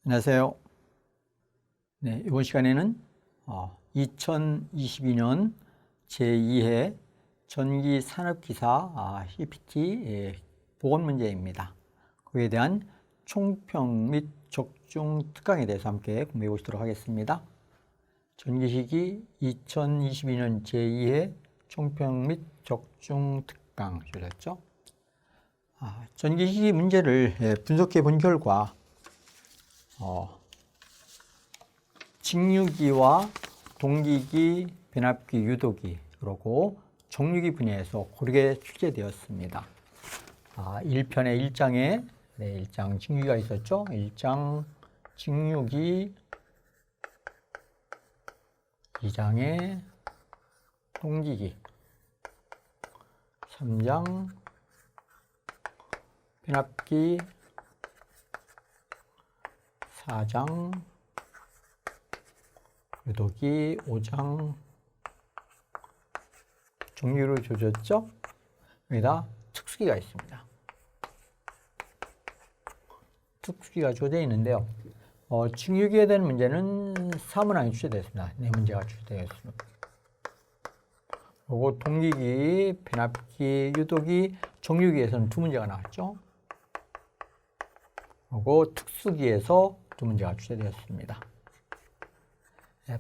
안녕하세요. 네, 이번 시간에는 2022년 제2회 전기산업기사 CPT 보건 문제입니다. 그에 대한 총평 및 적중 특강에 대해서 함께 공부해 보시도록 하겠습니다. 전기시기 2022년 제2회 총평 및 적중 특강 주셨죠? 전기시기 문제를 분석해 본 결과 직류기와 동기기, 변압기, 유도기, 그리고 정류기 분야에서 고르게 출제되었습니다. 1편의 1장에 1장 직류기가 있었죠. 1장 직류기, 2장에 동기기, 3장 변압기, 4장 유도기, 5장 정류를 조졌죠. 여기다 특수기가 있습니다. 특수기가 조되어 있는데요. 직류기에 대한 문제는 4문항이 출제되었습니다. 4문제가 출제되었습니다. 그리고 동기기, 변압기, 유도기, 정류기에서는 2문제가 나왔죠. 그리고 특수기에서 2문제가 출제되었습니다.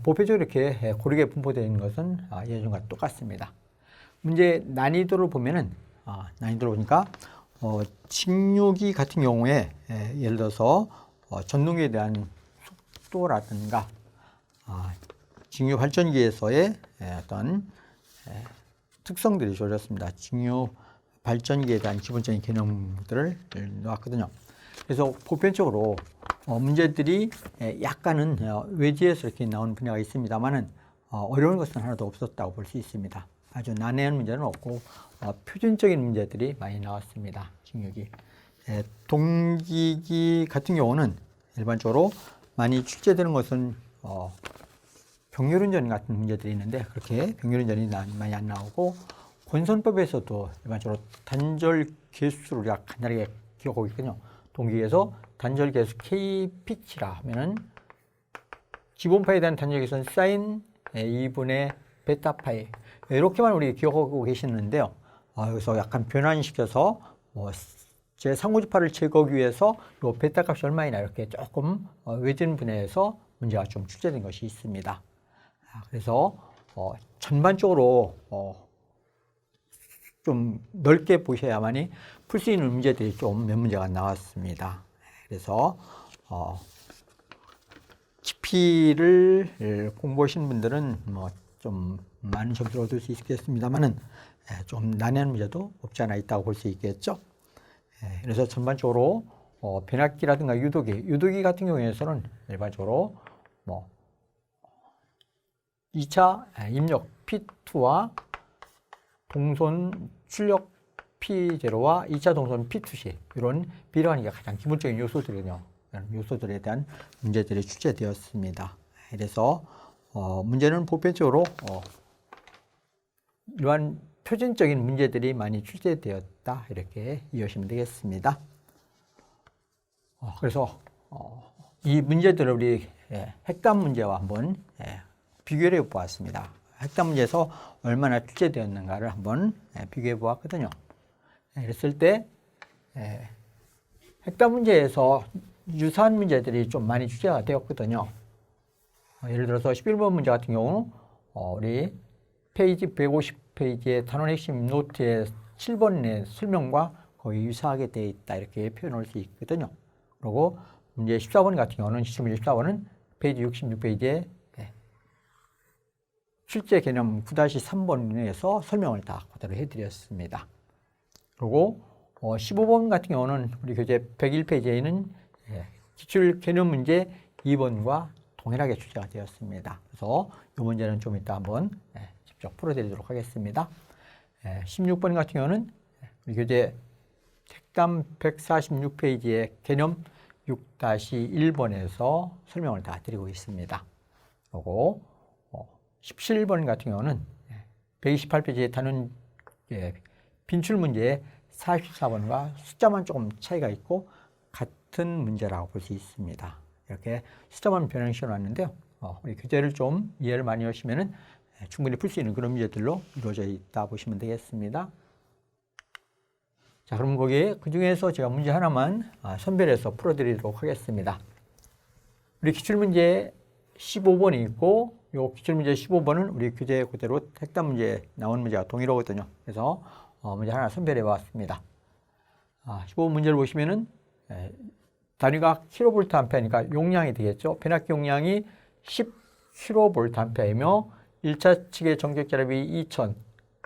보편적으로 이렇게 고르게 분포되어 있는 것은 예전과 똑같습니다. 문제 난이도를 보면은 난이도를 보니까 직류기 같은 경우에 예를 들어서 전동기에 대한 속도라든가 직류 발전기에서의 어떤 특성들이 주어졌습니다. 직류 발전기에 대한 기본적인 개념들을 놓았거든요. 그래서 보편적으로 문제들이 약간은 외지에서 이렇게 나오는 분야가 있습니다만은 어려운 것은 하나도 없었다고 볼 수 있습니다. 아주 난해한 문제는 없고 표준적인 문제들이 많이 나왔습니다. 직류기. 동기기 같은 경우는 일반적으로 많이 출제되는 것은 병렬운전 같은 문제들이 있는데 그렇게 병렬운전이 많이 안 나오고 권선법에서도 일반적으로 단절 개수를 우리가 간단하게 기억하고 있거든요. 동기에서 단절 개수 K피치라 하면은 기본파에 대한 단절 개수는 사인 2분의 베타파이 이렇게만 우리 기억하고 계시는데요. 여기서 약간 변환시켜서 제 상고주파를 제거하기 위해서 이 베타 값이 얼마이나 이렇게 조금 외진 분야에서 문제가 좀 출제된 것이 있습니다. 그래서 전반적으로 좀 넓게 보셔야만이 풀 수 있는 문제들이 좀 몇 문제가 나왔습니다. 그래서 GP를 공부하신 분들은 좀 많은 점수를 얻을 수 있겠습니다만은 좀 난해한 문제도 없지 않아 있다고 볼 수 있겠죠. 그래서 전반적으로 변압기라든가 유도기 같은 경우에서는 일반적으로 2차 입력 P2와 동선 출력 P0와 2차 동선 P2시 이런 비례하는 게 가장 기본적인 요소들이거든요. 요소들에 대한 문제들이 출제되었습니다. 그래서 문제는 보편적으로 이러한 표준적인 문제들이 많이 출제되었다 이렇게 이해하시면 되겠습니다. 그래서 이 문제들을 우리 핵감 문제와 한번 비교를 해 보았습니다. 핵감 문제에서 얼마나 출제되었는가를 한번 비교해 보았거든요. 그랬을 때 핵감 문제에서 유사한 문제들이 좀 많이 출제가 되었거든요. 예를 들어서 11번 문제 같은 경우는 우리 페이지 150페이지의 단원 핵심 노트의 7번의 설명과 거의 유사하게 되어 있다 이렇게 표현할 수 있거든요. 그리고 문제 14번 같은 경우는 시험문제 14번은 페이지 66페이지에 출제 개념 9-3번에서 설명을 다 그대로 해드렸습니다. 그리고 15번 같은 경우는 우리 교재 101페이지에는 기출 개념 문제 2번과 동일하게 출제가 되었습니다. 그래서 이 문제는 좀 이따 한번 직접 풀어드리도록 하겠습니다. 16번 같은 경우는 우리 교재 택담 146페이지의 개념 6-1번에서 설명을 다 드리고 있습니다. 그리고 17번 같은 경우는 128페이지에 다룬 빈출 문제의 44번과 숫자만 조금 차이가 있고 같은 문제라고 볼 수 있습니다. 이렇게 숫자만 변형시켜 놨는데요. 우리 교재를 좀 이해를 많이 하시면은 충분히 풀 수 있는 그런 문제들로 이루어져 있다 보시면 되겠습니다. 자, 그럼 거기에 그 중에서 제가 문제 하나만 선별해서 풀어드리도록 하겠습니다. 우리 기출문제 15번이 있고, 요 기출문제 15번은 우리 교재 그대로 택단 문제에 나온 문제가 동일하거든요. 그래서 문제 하나 선별해 봤습니다. 15번 문제를 보시면은 단위가 킬로볼트 암페어니까 용량이 되겠죠. 변압기 용량이 10킬로볼트 암페어이며 1차 측의 정極전압이 2000,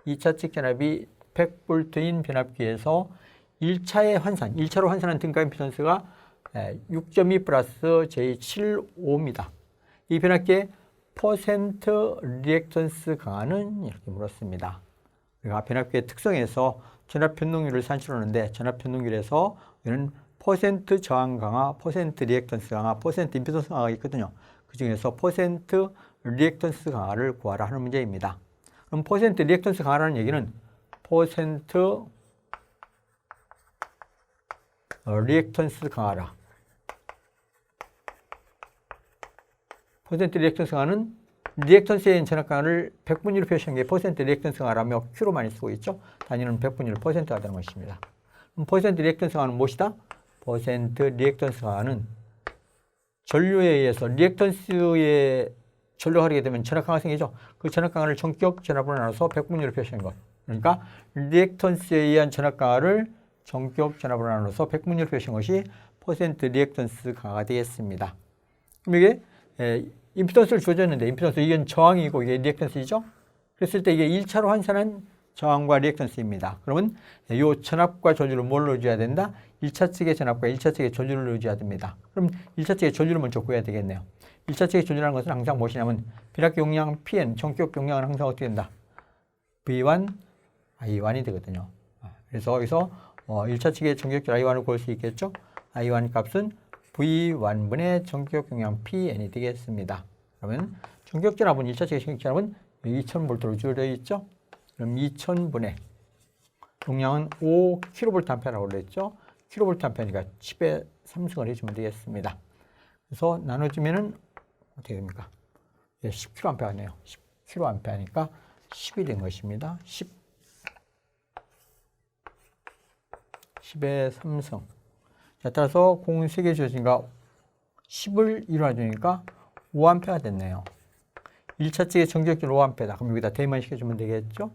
2차 측 전압이 100볼트인 변압기에서 1차의 환산, 1차로 환산한 등가 임피던스가 6.2 플러스 J75입니다. 이 변압기의 퍼센트 리액턴스 강화는 이렇게 물었습니다. 우리가 변압기의 특성에서 전압 변동률을 산출하는데 전압 변동률에서 이는 퍼센트 저항 강화, 퍼센트 리액턴스 강화, 퍼센트 임피던스 강화가 있거든요. 그 중에서 퍼센트 리액턴스 강화를 구하라 하는 문제입니다. 그럼 퍼센트 리액턴스 강화라는 얘기는 퍼센트 리액턴스 강화라. 퍼센트 리액턴스 강화는 리액턴스의 전압 강화를 100분위로 표시한 게 퍼센트 리액턴스 강화라며 Q로 많이 쓰고 있죠. 단위는 100분위로 퍼센트가 되는 것입니다. 그럼 퍼센트 리액턴스 강화는 무엇이다? 퍼센트 리액턴스 강화는 전류에 의해서 리액턴스에 전류가 하게 되면 전압 강화가 생기죠. 그 전압 강화를 전격 전압으로 나눠서 100분위로 표시한 것. 그러니까 리액턴스에 의한 전압 강화를 전격 전압으로 나눠서 100분위로 표시한 것이 퍼센트 리액턴스 강화가 되겠습니다. 그럼 이게 임피던스를 주어졌는데 임피던스 이건 저항이고 이게 리액턴스이죠. 그랬을 때 이게 1차로 환산한 저항과 리액턴스입니다. 그러면 이 전압과 전류를 뭘로 넣어줘야 된다? 1차 측의 전압과 1차 측의 전류를 넣어줘야 됩니다. 그럼 1차 측의 전류를 먼저 구해야 되겠네요. 1차 측의 전류라는 것은 항상 무엇이냐면 변압기 용량 Pn, 전격 용량은 항상 어떻게 된다? V1, I1이 되거든요. 그래서 여기서 1차 측의 전격질 I1을 구할 수 있겠죠? I1 값은 V1분의 전격 용량 Pn이 되겠습니다. 그러면 전격 전압은 1차 측의 전격 전압은 2000V로 줄여 있죠? 그럼 2000분의 용량은 5kVA라고 그랬죠? kVA니까 10의 3승을 해주면 되겠습니다. 그래서 나눠주면은 어떻게 됩니까? 10kA네요. 10kA니까 10이 된 것입니다. 10의 3승. 자, 따라서 공 3개 주어지니까 10을 일어나주니까 5A가 됐네요. 1차 측의 정極전압 5A다. 그럼 여기다 대입만 시켜주면 되겠죠?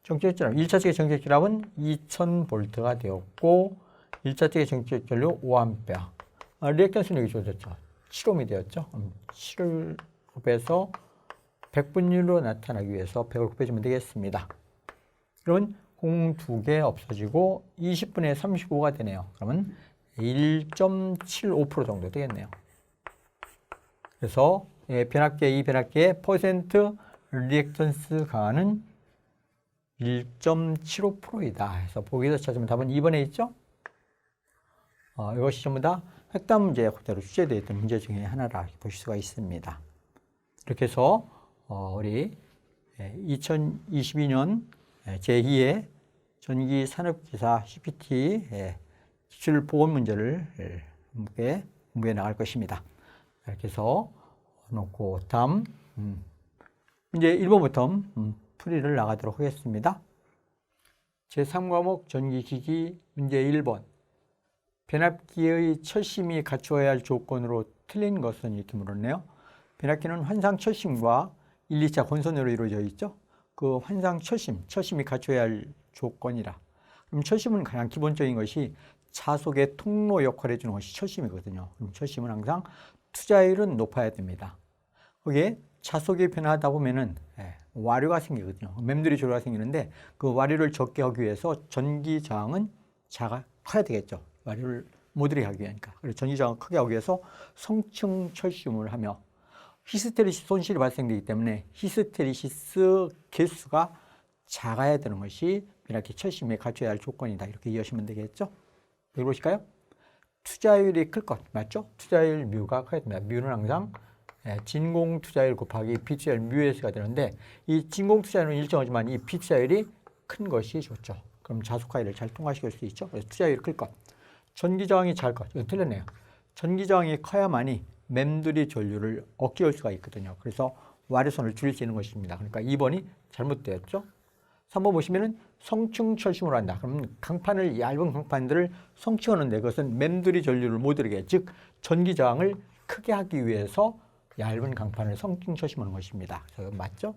정極전압, 1차 측의 정極전압은 2000V가 되었고 1차 측의 정極전압 5A. 리액턴스는 여기 주어졌죠. 7ohm이 되었죠. 7을 곱해서 100분율로 나타나기 위해서 100을 곱해주면 되겠습니다. 그러면 공 2개 없어지고 20분의 35가 되네요. 그러면 1.75% 정도 되겠네요. 그래서 이 변압기의 퍼센트 리액턴스 강화는 1.75%이다. 그래서 보기에서 찾으면 답은 2번에 있죠? 이것이 전부 다 획단 문제에 그대로 출제되어 있던 문제 중에 하나라 보실 수가 있습니다. 이렇게 해서 우리 2022년 제2의 전기산업기사 CPT 기출 보건 문제를 함께 공부해 나갈 것입니다. 이렇게 해서 놓고 다음 문제 1번부터 풀이를 나가도록 하겠습니다. 제3과목 전기기기 문제 1번. 변압기의 철심이 갖추어야 할 조건으로 틀린 것은 이렇게 물었네요. 변압기는 환상 철심과 1, 2차 권선으로 이루어져 있죠. 그 환상 철심이 갖춰야 할 조건이라. 그럼 철심은 가장 기본적인 것이 자속의 통로 역할을 해주는 것이 철심이거든요. 그럼 철심은 항상 투자율은 높아야 됩니다. 거기에 자속이 변화하다 보면은 와류가 생기거든요. 맴돌이 조류가 생기는데 그 와류를 적게 하기 위해서 전기 저항은 커야 되겠죠. 와류를 못 들이게 하기 위하니까. 그래서 전기 저항을 크게 하기 위해서 성층 철심을 하며 히스테리시스 손실이 발생되기 때문에 히스테리시스 개수가 작아야 되는 것이 변압기 철심에 갖춰야 할 조건이다. 이렇게 이해하시면 되겠죠. 여기 보실까요? 투자율이 클 것 맞죠? 투자율 뮤가 커야 됩니다. 뮤는 항상 진공 투자율 곱하기 비투자율 뮤S가 되는데 이 진공 투자율은 일정하지만 이 비투자율이 큰 것이 좋죠. 그럼 자숙화율을 잘 통과시킬 수 있죠. 그래서 투자율이 클 것. 전기 저항이 잘 것. 이건 틀렸네요. 전기 저항이 커야만이 맴돌이 전류를 억제할 수가 있거든요. 그래서 와류선을 줄일 수 있는 것입니다. 그러니까 2번이 잘못되었죠. 3번 보시면은 성층철심으로 한다. 그러면 강판을, 얇은 강판들을 성층하는데 그것은 맴돌이 전류를 못 들게, 즉 전기 저항을 크게 하기 위해서 얇은 강판을 성층철심하는 것입니다. 그래서 맞죠?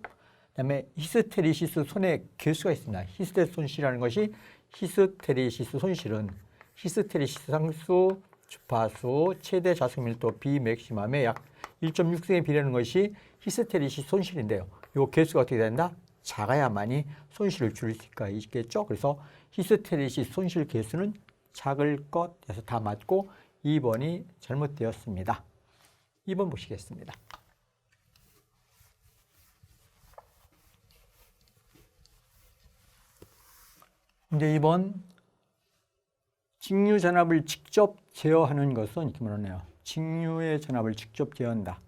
그다음에 히스테리시스 손의 개수가 있습니다. 히스테리시스 손실이라는 것이, 히스테리시스 손실은 히스테리시스 상수, 주파수, 최대 자석 밀도 B 맥시멈의 약 1.6승에 비례하는 것이 히스테리시스 손실인데요. 이 개수가 어떻게 된다? 작아야만이 손실을 줄일 수가 있겠죠. 그래서 히스테리시스 손실 개수는 작을 것에서 다 맞고 2번이 잘못되었습니다. 2번 보시겠습니다. 이제 2번, 직류 전압을 직접 제어하는 것은 이렇게 말하네요. 직류의 전압을 직접 제어한다.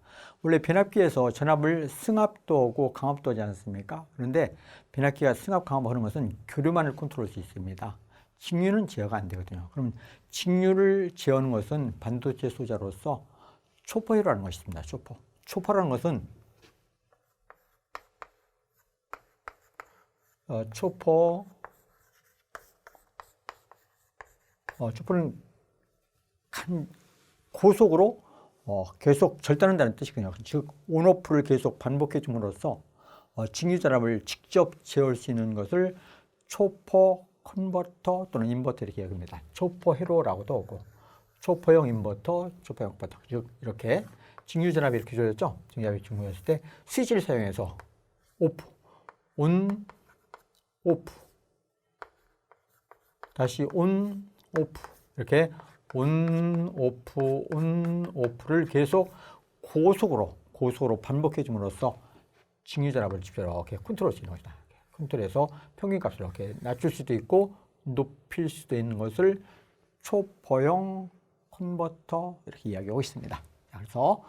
원래 변압기에서 전압을 승합도 하고 강압도 하지 않습니까? 그런데 변압기가 승합, 강압하는 것은 교류만을 컨트롤할 수 있습니다. 직류는 제어가 안 되거든요. 그럼 직류를 제어하는 것은 반도체 소자로서 초포회로라는 것이 있습니다. 초포라는 것은 초포는 고속으로 계속 절단한다는 뜻이거든요. 즉 온오프를 계속 반복해 줌으로써 직류 전압을 직접 제어할 수 있는 것을 초포 컨버터 또는 인버터 이렇게 얘기합니다. 초포 회로라고도 하고 초포형 인버터, 초포형 버터. 즉 이렇게 직류 전압이 이렇게 조였죠. 직류 전압이 중요했을 때 스위치를 사용해서 오프, 온, 오프, 다시 온, 오프, 이렇게 온, 오프를 계속 고속으로 반복해 줌으로써 직류 전압을 직접 이렇게 컨트롤할 수 있는 것이다. 컨트롤해서 평균값을 이렇게 낮출 수도 있고 높일 수도 있는 것을 초포형 컨버터 이렇게 이야기하고 있습니다. 그래서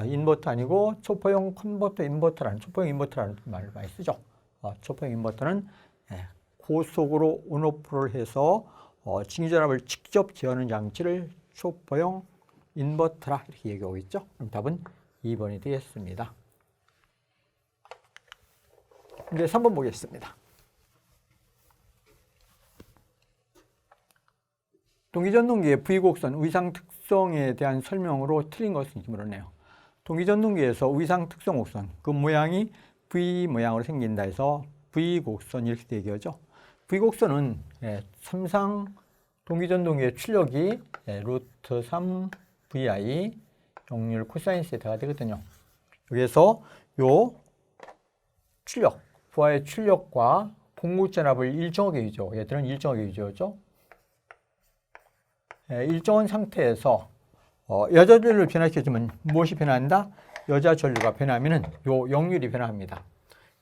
인버터 아니고 초포형 컨버터 인버터라는, 초포형 인버터라는 말을 많이 쓰죠. 초포형 인버터는 고속으로 온오프를 해서 직류 전압을 직접 제어하는 장치를 초포형 인버터라 이렇게 얘기하고 있죠. 그럼 답은 2번이 되겠습니다. 이제 3번 보겠습니다. 동기전동기의 V곡선 위상 특성에 대한 설명으로 틀린 것은 이렇게 물었네요. 동기전동기에서 위상 특성 곡선, 그 모양이 V 모양으로 생긴다 해서 V곡선 이렇게 얘기하죠. V곡선은 삼상 동기전동기의 출력이 루트 3 VI 역률 코사인 세타가 되거든요. 여기에서 요 출력, 부하의 출력과 공급전압을 일정하게 유지하고, 얘들은 일정하게 유지하죠. 일정한 상태에서 여자 전류를 변화시켜주면 무엇이 변화한다? 여자 전류가 변하면은 요 역률이 변화합니다.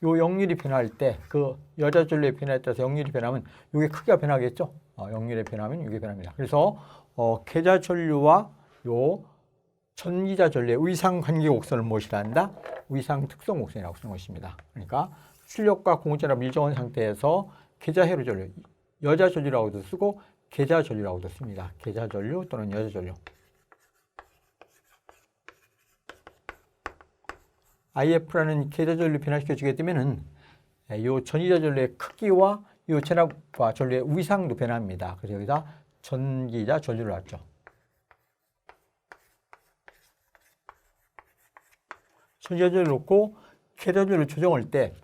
요 역률이 변화할 때 그 여자 전류의 변화에 따라서 역률이 변하면 이게 크기가 변하겠죠. 역률의 변화면 이게 변합니다. 그래서 계자 전류와 요 전기자 전류의 위상 관계 곡선을 무엇이라 한다? 위상 특성 곡선이라고 쓰는 것입니다. 그러니까 출력과 공급전압을 일정한 상태에서 계자 회로 전류, 여자 전류라고도 쓰고 계자 전류라고도 씁니다. 계자 전류 또는 여자 전류. IF라는 계자 전류 변화시켜 주게 되면은 이 전기자 전류의 크기와 이 전압과 전류의 위상도 변합니다. 그래서 여기다 전기자 전류를 놨죠. 전기자 전류를 놓고 계자 전류를 조정할 때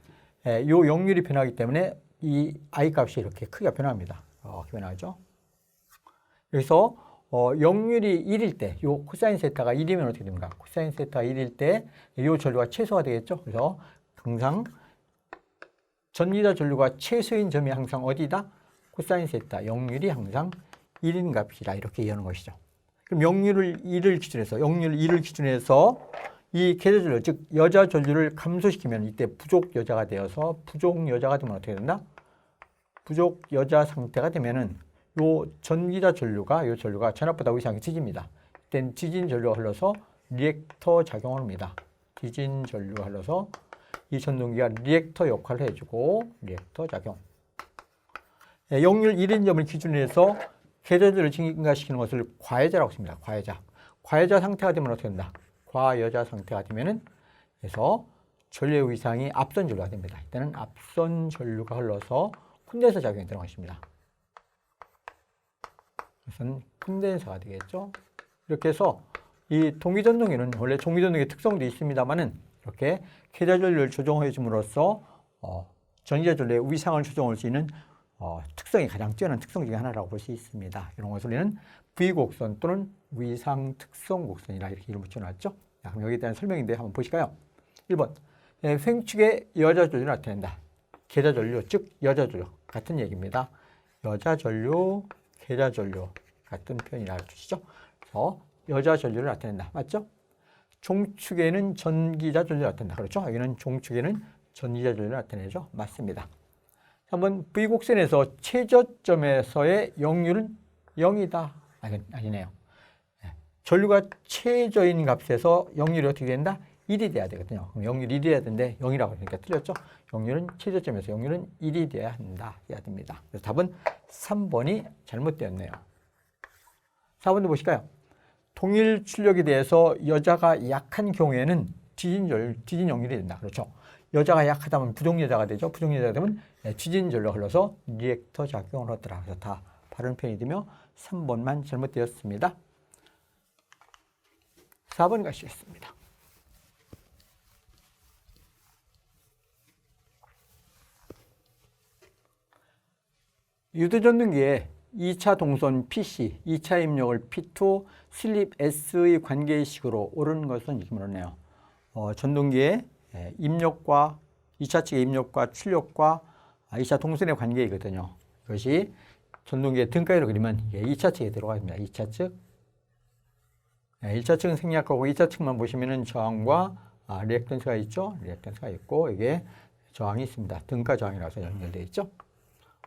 이 역률이 변하기 때문에 이 I 값이 이렇게 크기가 변합니다. 이렇게 변하죠. 그래서 역률이 1일 때, 요 코사인 세타가 1이면 어떻게 됩니까? 코사인 세타가 1일 때 요 전류가 최소가 되겠죠. 그래서 항상 전기자 전류가 최소인 점이 항상 어디다? 코사인 세타, 역률이 항상 1인 값이다. 이렇게 이해하는 것이죠. 그럼 역률 1을 기준해서 이 계자 전류, 즉 여자 전류를 감소시키면 이때 부족 여자가 되어서 부족 여자가 되면 어떻게 된다? 부족 여자 상태가 되면은 요 전기자 전류가, 요 전류가 전압보다 위상이 지집니다. 이때는 지진 전류가 흘러서 리액터 작용을 합니다. 지진 전류가 흘러서 이 전동기가 리액터 역할을 해주고 리액터 작용. 역률 1인 점을 기준으로 해서 계자 전류를 증가시키는 것을 과혜자라고 씁니다. 과혜자. 과혜자 상태가 되면 어떻게 된다? 과여자 상태가 되면은 그래서 전류의 위상이 앞선 전류가 됩니다. 이때는 앞선 전류가 흘러서 콘덴서 작용에 들어간 것입니다. 그것은 콘덴서가 되겠죠. 이렇게 해서 이 동기전동기는 원래 종기전동기의 특성도 있습니다만은 이렇게 계좌전류를 조정해 줌으로써 전기자전류의 위상을 조정할 수 있는 특성이 가장 뛰어난 특성 중에 하나라고 볼 수 있습니다. 이런 것을 우리는 V곡선 또는 위상 특성 곡선이라 이렇게 이름 붙여놨죠. 자, 그럼 여기에 대한 설명인데 한번 보실까요? 1번 횡축의 여자전류를 나타낸다. 계좌전류, 즉 여자전류 같은 얘기입니다. 여자전류, 계좌전류 같은 표현이라 주시죠. 그래서 여자전류를 나타낸다. 맞죠? 종축에는 전기자전류를 나타낸다. 그렇죠? 여기는 종축에는 전기자전류를 나타내죠. 맞습니다. 한번 V곡선에서 최저점에서의 역률은 0이다. 아니네요. 전류가 최저인 값에서 역률이 어떻게 된다? 1이 돼야 되거든요. 그럼 역률 1이 돼야 되는데 0이라고 하니까 틀렸죠? 역률은 최저점에서 역률은 1이 돼야 한다. 해야 됩니다. 그래서 답은 3번이 잘못되었네요. 4번도 보실까요? 동일 출력에 대해서 여자가 약한 경우에는 지진 역률이 된다. 그렇죠? 여자가 약하다면 부정여자가 되죠. 부정여자가 되면 지진 전류가 흘러서 리액터 작용을 하더라. 그래서 다 바른 편이 되며 3번만 잘못되었습니다. 4번 가시겠습니다. 유도전등기에 2차 동선 PC, 2차 입력을 P2, 슬립 S의 관계식으로 옳은 것은 이렇게 물었네요. 전동기의 입력과 2차 측의 입력과 출력과 2차 동선의 관계이거든요. 이것이 전동기의 등가위로 그리면 2차 측에 들어갑니다. 2차 측. 1차 측은 생략하고 2차 측만 보시면은 저항과 리액턴스가 있죠. 리액턴스가 있고 이게 저항이 있습니다. 등가 저항이라서 연결되어 있죠.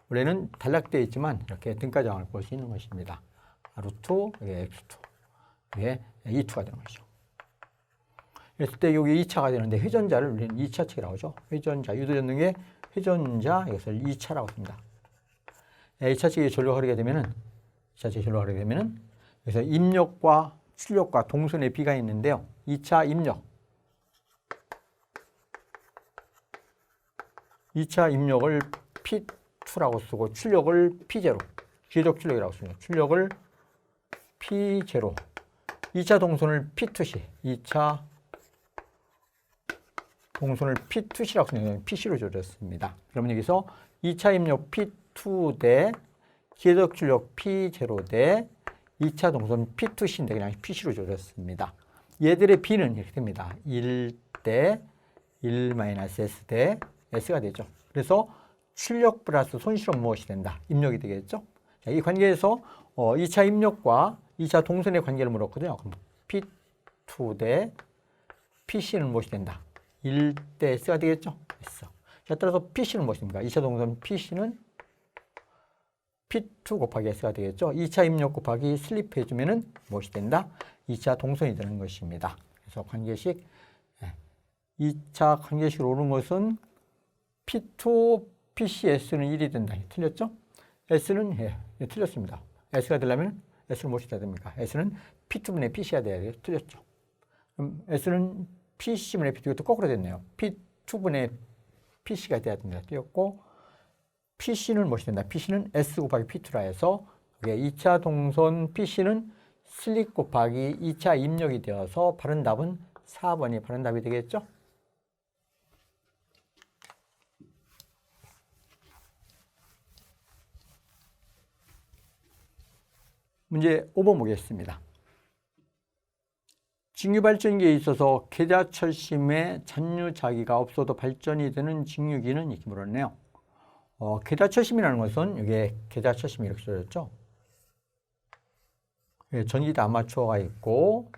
원래는 단락되어 있지만 이렇게 등가 저항을 볼 수 있는 것입니다. R2, 이게 X2, 이게 E2가 되는 것이죠. 그랬을 때 여기 2차가 되는데 회전자를 우리는 2차 측이라고 하죠. 회전자, 유도전등의 회전자, 이것을 2차라고 합니다. 2차 측이 전류가 흐르게 되면은, 2차 측이 전류가 흐르게 되면은, 그래서 입력과 출력과 동선의 B가 있는데요. 2차 입력. 2차 입력을 P2라고 쓰고 출력을 P0. 기회적 출력이라고 씁니다. 출력을 P0. 2차 동선을 P2C. 2차 동선을 P2C라고 쓰면 PC로 조졌습니다. 그러면 여기서 2차 입력 P2 대 기회적 출력 P0 대 2차 동선 P2C인데 그냥 PC로 조졌습니다. 얘들의 B는 이렇게 됩니다. 1대 1-S 대 S가 되죠. 그래서 출력 플러스 손실은 무엇이 된다? 입력이 되겠죠. 자, 이 관계에서 2차 입력과 2차 동선의 관계를 물었거든요. 그럼 P2 대 PC는 무엇이 된다? 1대 S가 되겠죠. S. 자, 따라서 PC는 무엇입니까? 2차 동선 PC는 P2 곱하기 S가 되겠죠. 2차 입력 곱하기 슬립 해주면은 무엇이 된다? 2차 동선이 되는 것입니다. 그래서 관계식, 2차 관계식으로 오는 것은 P2, PC, S는 1이 된다. 틀렸죠? S는, 틀렸습니다. S가 되려면 S는 무엇이 돼야 됩니까? S는 P2분의 PC가 돼야 돼요. 틀렸죠? 그럼 S는 PC분의 P2, 이것도 거꾸로 됐네요. P2분의 PC가 돼야 됩니다. 틀렸고, PC는 무엇이 된다? PC는 S 곱하기 P2라 해서 2차 동선 PC는 슬립 곱하기 2차 입력이 되어서 바른 답은 4번이 바른 답이 되겠죠? 문제 5번 보겠습니다. 직류발전기에 있어서 계좌철심에 잔유자기가 없어도 발전이 되는 직류기는 이렇게 물었네요. 계좌철심이라는 것은 이게 계좌철심이 이렇게 써졌죠. 전기도 아마추어가 있고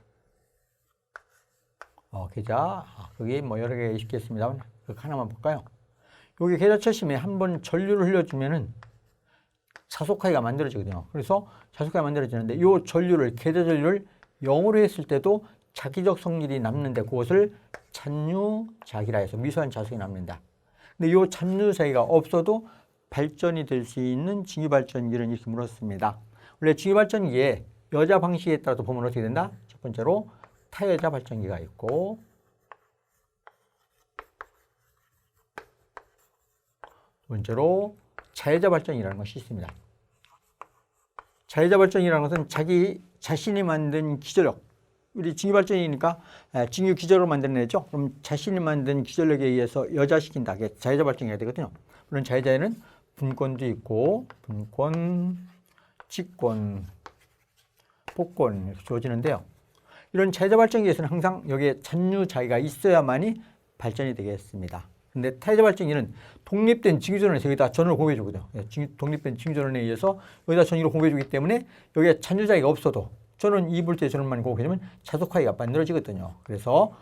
계좌 그게 뭐 여러 개 있겠습니다만 그 하나만 볼까요? 여기 계좌철심에 한번 전류를 흘려주면은 자석하기가 만들어지거든요. 그래서 자석하기가 만들어지는데 이 전류를 계좌 전류를 0으로 했을 때도 자기적 성질이 남는데 그것을 잔유자기라 해서 미소한 자석이 남는다. 근데 이 잔유자기가 없어도 발전이 될 수 있는 직류발전기를 이렇게 물었습니다. 원래 직류발전기에 여자 방식에 따라서 보면 어떻게 된다? 첫 번째로 타여자 발전기가 있고 두 번째로 자여자 발전이라는 것이 있습니다. 자여자 발전이라는 것은 자기 자신이 만든 기전력, 우리 증유 발전이니까 증유 기전력을 만들어내죠. 그럼 자신이 만든 기전력에 의해서 여자시킨다. 그게 자여자 발전이 되거든요. 물론 자여자에는 분권도 있고 분권, 직권, 복권 이렇게 주어지는데요. 이런 자여자 발전기에서는 항상 여기에 잔유자의가 있어야만이 발전이 되겠습니다. 근데 타여자 발전기는 독립된 증유전원에서 여기다 전원을 공급해주거든요. 독립된 증유전원에 의해서 여기다 전기를 공급해주기 때문에 여기에 잔유자의가 없어도 전원 2V의 전원만 공급해주면 자석화기가 만들어지거든요. 그래서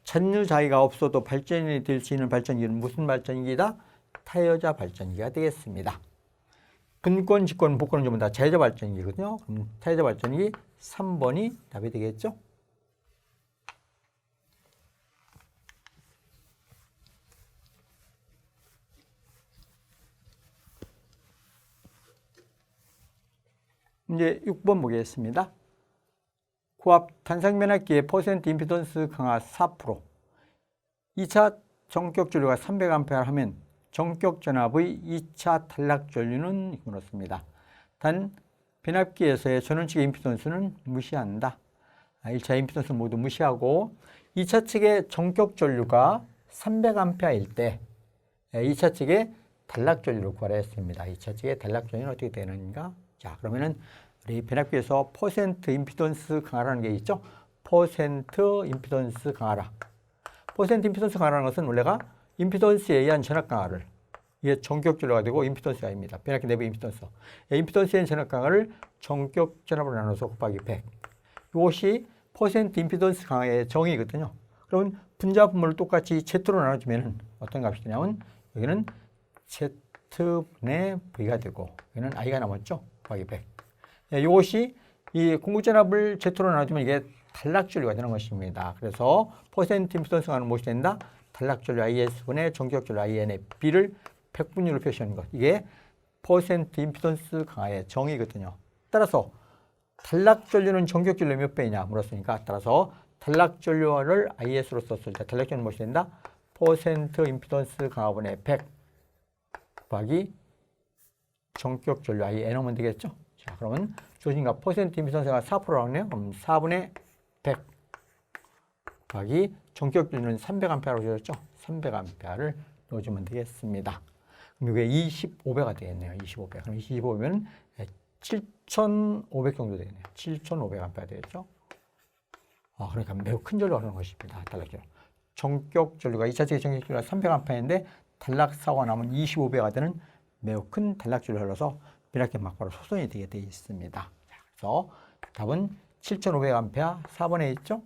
잔유자의가 없어도 발전이 될 수 있는 발전기는 무슨 발전기다? 타여자 발전기가 되겠습니다. 분권, 직권, 복권은 전부 다 자여자 발전기거든요. 그럼 타여자 발전기 3번이 답이 되겠죠? 이제 6번 보겠습니다. 고압 단상면압기의 퍼센트 임피던스 강화 4%, 2차 전격 전류가 300A 하면 전격 전압의 2차 탈락 전류는 그렇습니다. 단 변압기에서의 전원 측의 임피던스는 무시한다. 1차 임피던스 모두 무시하고 2차 측의 전격 전류가 300A일 때 2차 측의 탈락 전류를 구하라 했습니다. 2차 측의 탈락 전류는 어떻게 되는가? 자, 그러면은 우리 변압기에서 퍼센트 임피던스 강화라는 게 있죠. 퍼센트 임피던스 강화라. 퍼센트 임피던스 강화라는 것은 원래가 임피던스에 의한 전압 강화를, 이게 전격 전류가 되고 임피던스가 아닙니다. 변압기 내부 임피던스. 임피던스에 의한 전압 강화를 전격 전압으로 나눠서 곱하기 100. 이것이 퍼센트 임피던스 강화의 정의거든요. 그러면 분자분모를 똑같이 Z로 나눠주면 어떤 값이 되냐면 여기는 Z분의 V가 되고 여기는 I가 남았죠. 곱하기 100. 이것이 이 공급전압을 Z로 나눠주면 이게 탈락전류가 되는 것입니다. 그래서 퍼센트 임피던스 강화는 무엇이 된다? 탈락전류 IS분의 전격전류 IN의 B를 100분율로 표시하는 것. 이게 퍼센트 임피던스 강화의 정의거든요. 따라서 탈락전류는 전격전류 몇 배이냐 물었으니까 따라서 탈락전류를 IS로 썼을 때 탈락전류는 무엇이 된다? 퍼센트 임피던스 강화분의 100 곱하기 전격전류 IN 하면 되겠죠? 자, 그러면 주어진 값 퍼센트 임피던스가 4%라고 하네요. 그럼 4분의 100 곱하기 전격전류는 300A라고 주어졌죠? 300A를 넣어주면 되겠습니다. 그럼 이게 25배가 되겠네요. 25배. 그럼 25배면 7,500 정도 되겠네요. 7,500A 되겠죠? 그러니까 매우 큰 전류가 흐르는 것입니다. 탈락전류. 전격 전류가 2차 측의 전격 전류가 300A인데 탈락 사고가 나면 25배가 되는 매우 큰 탈락 전류가 흘러서 변압기 막바로 소선이 되게 되어 있습니다. 자, 그래서 답은 7,500A 4번에 있죠?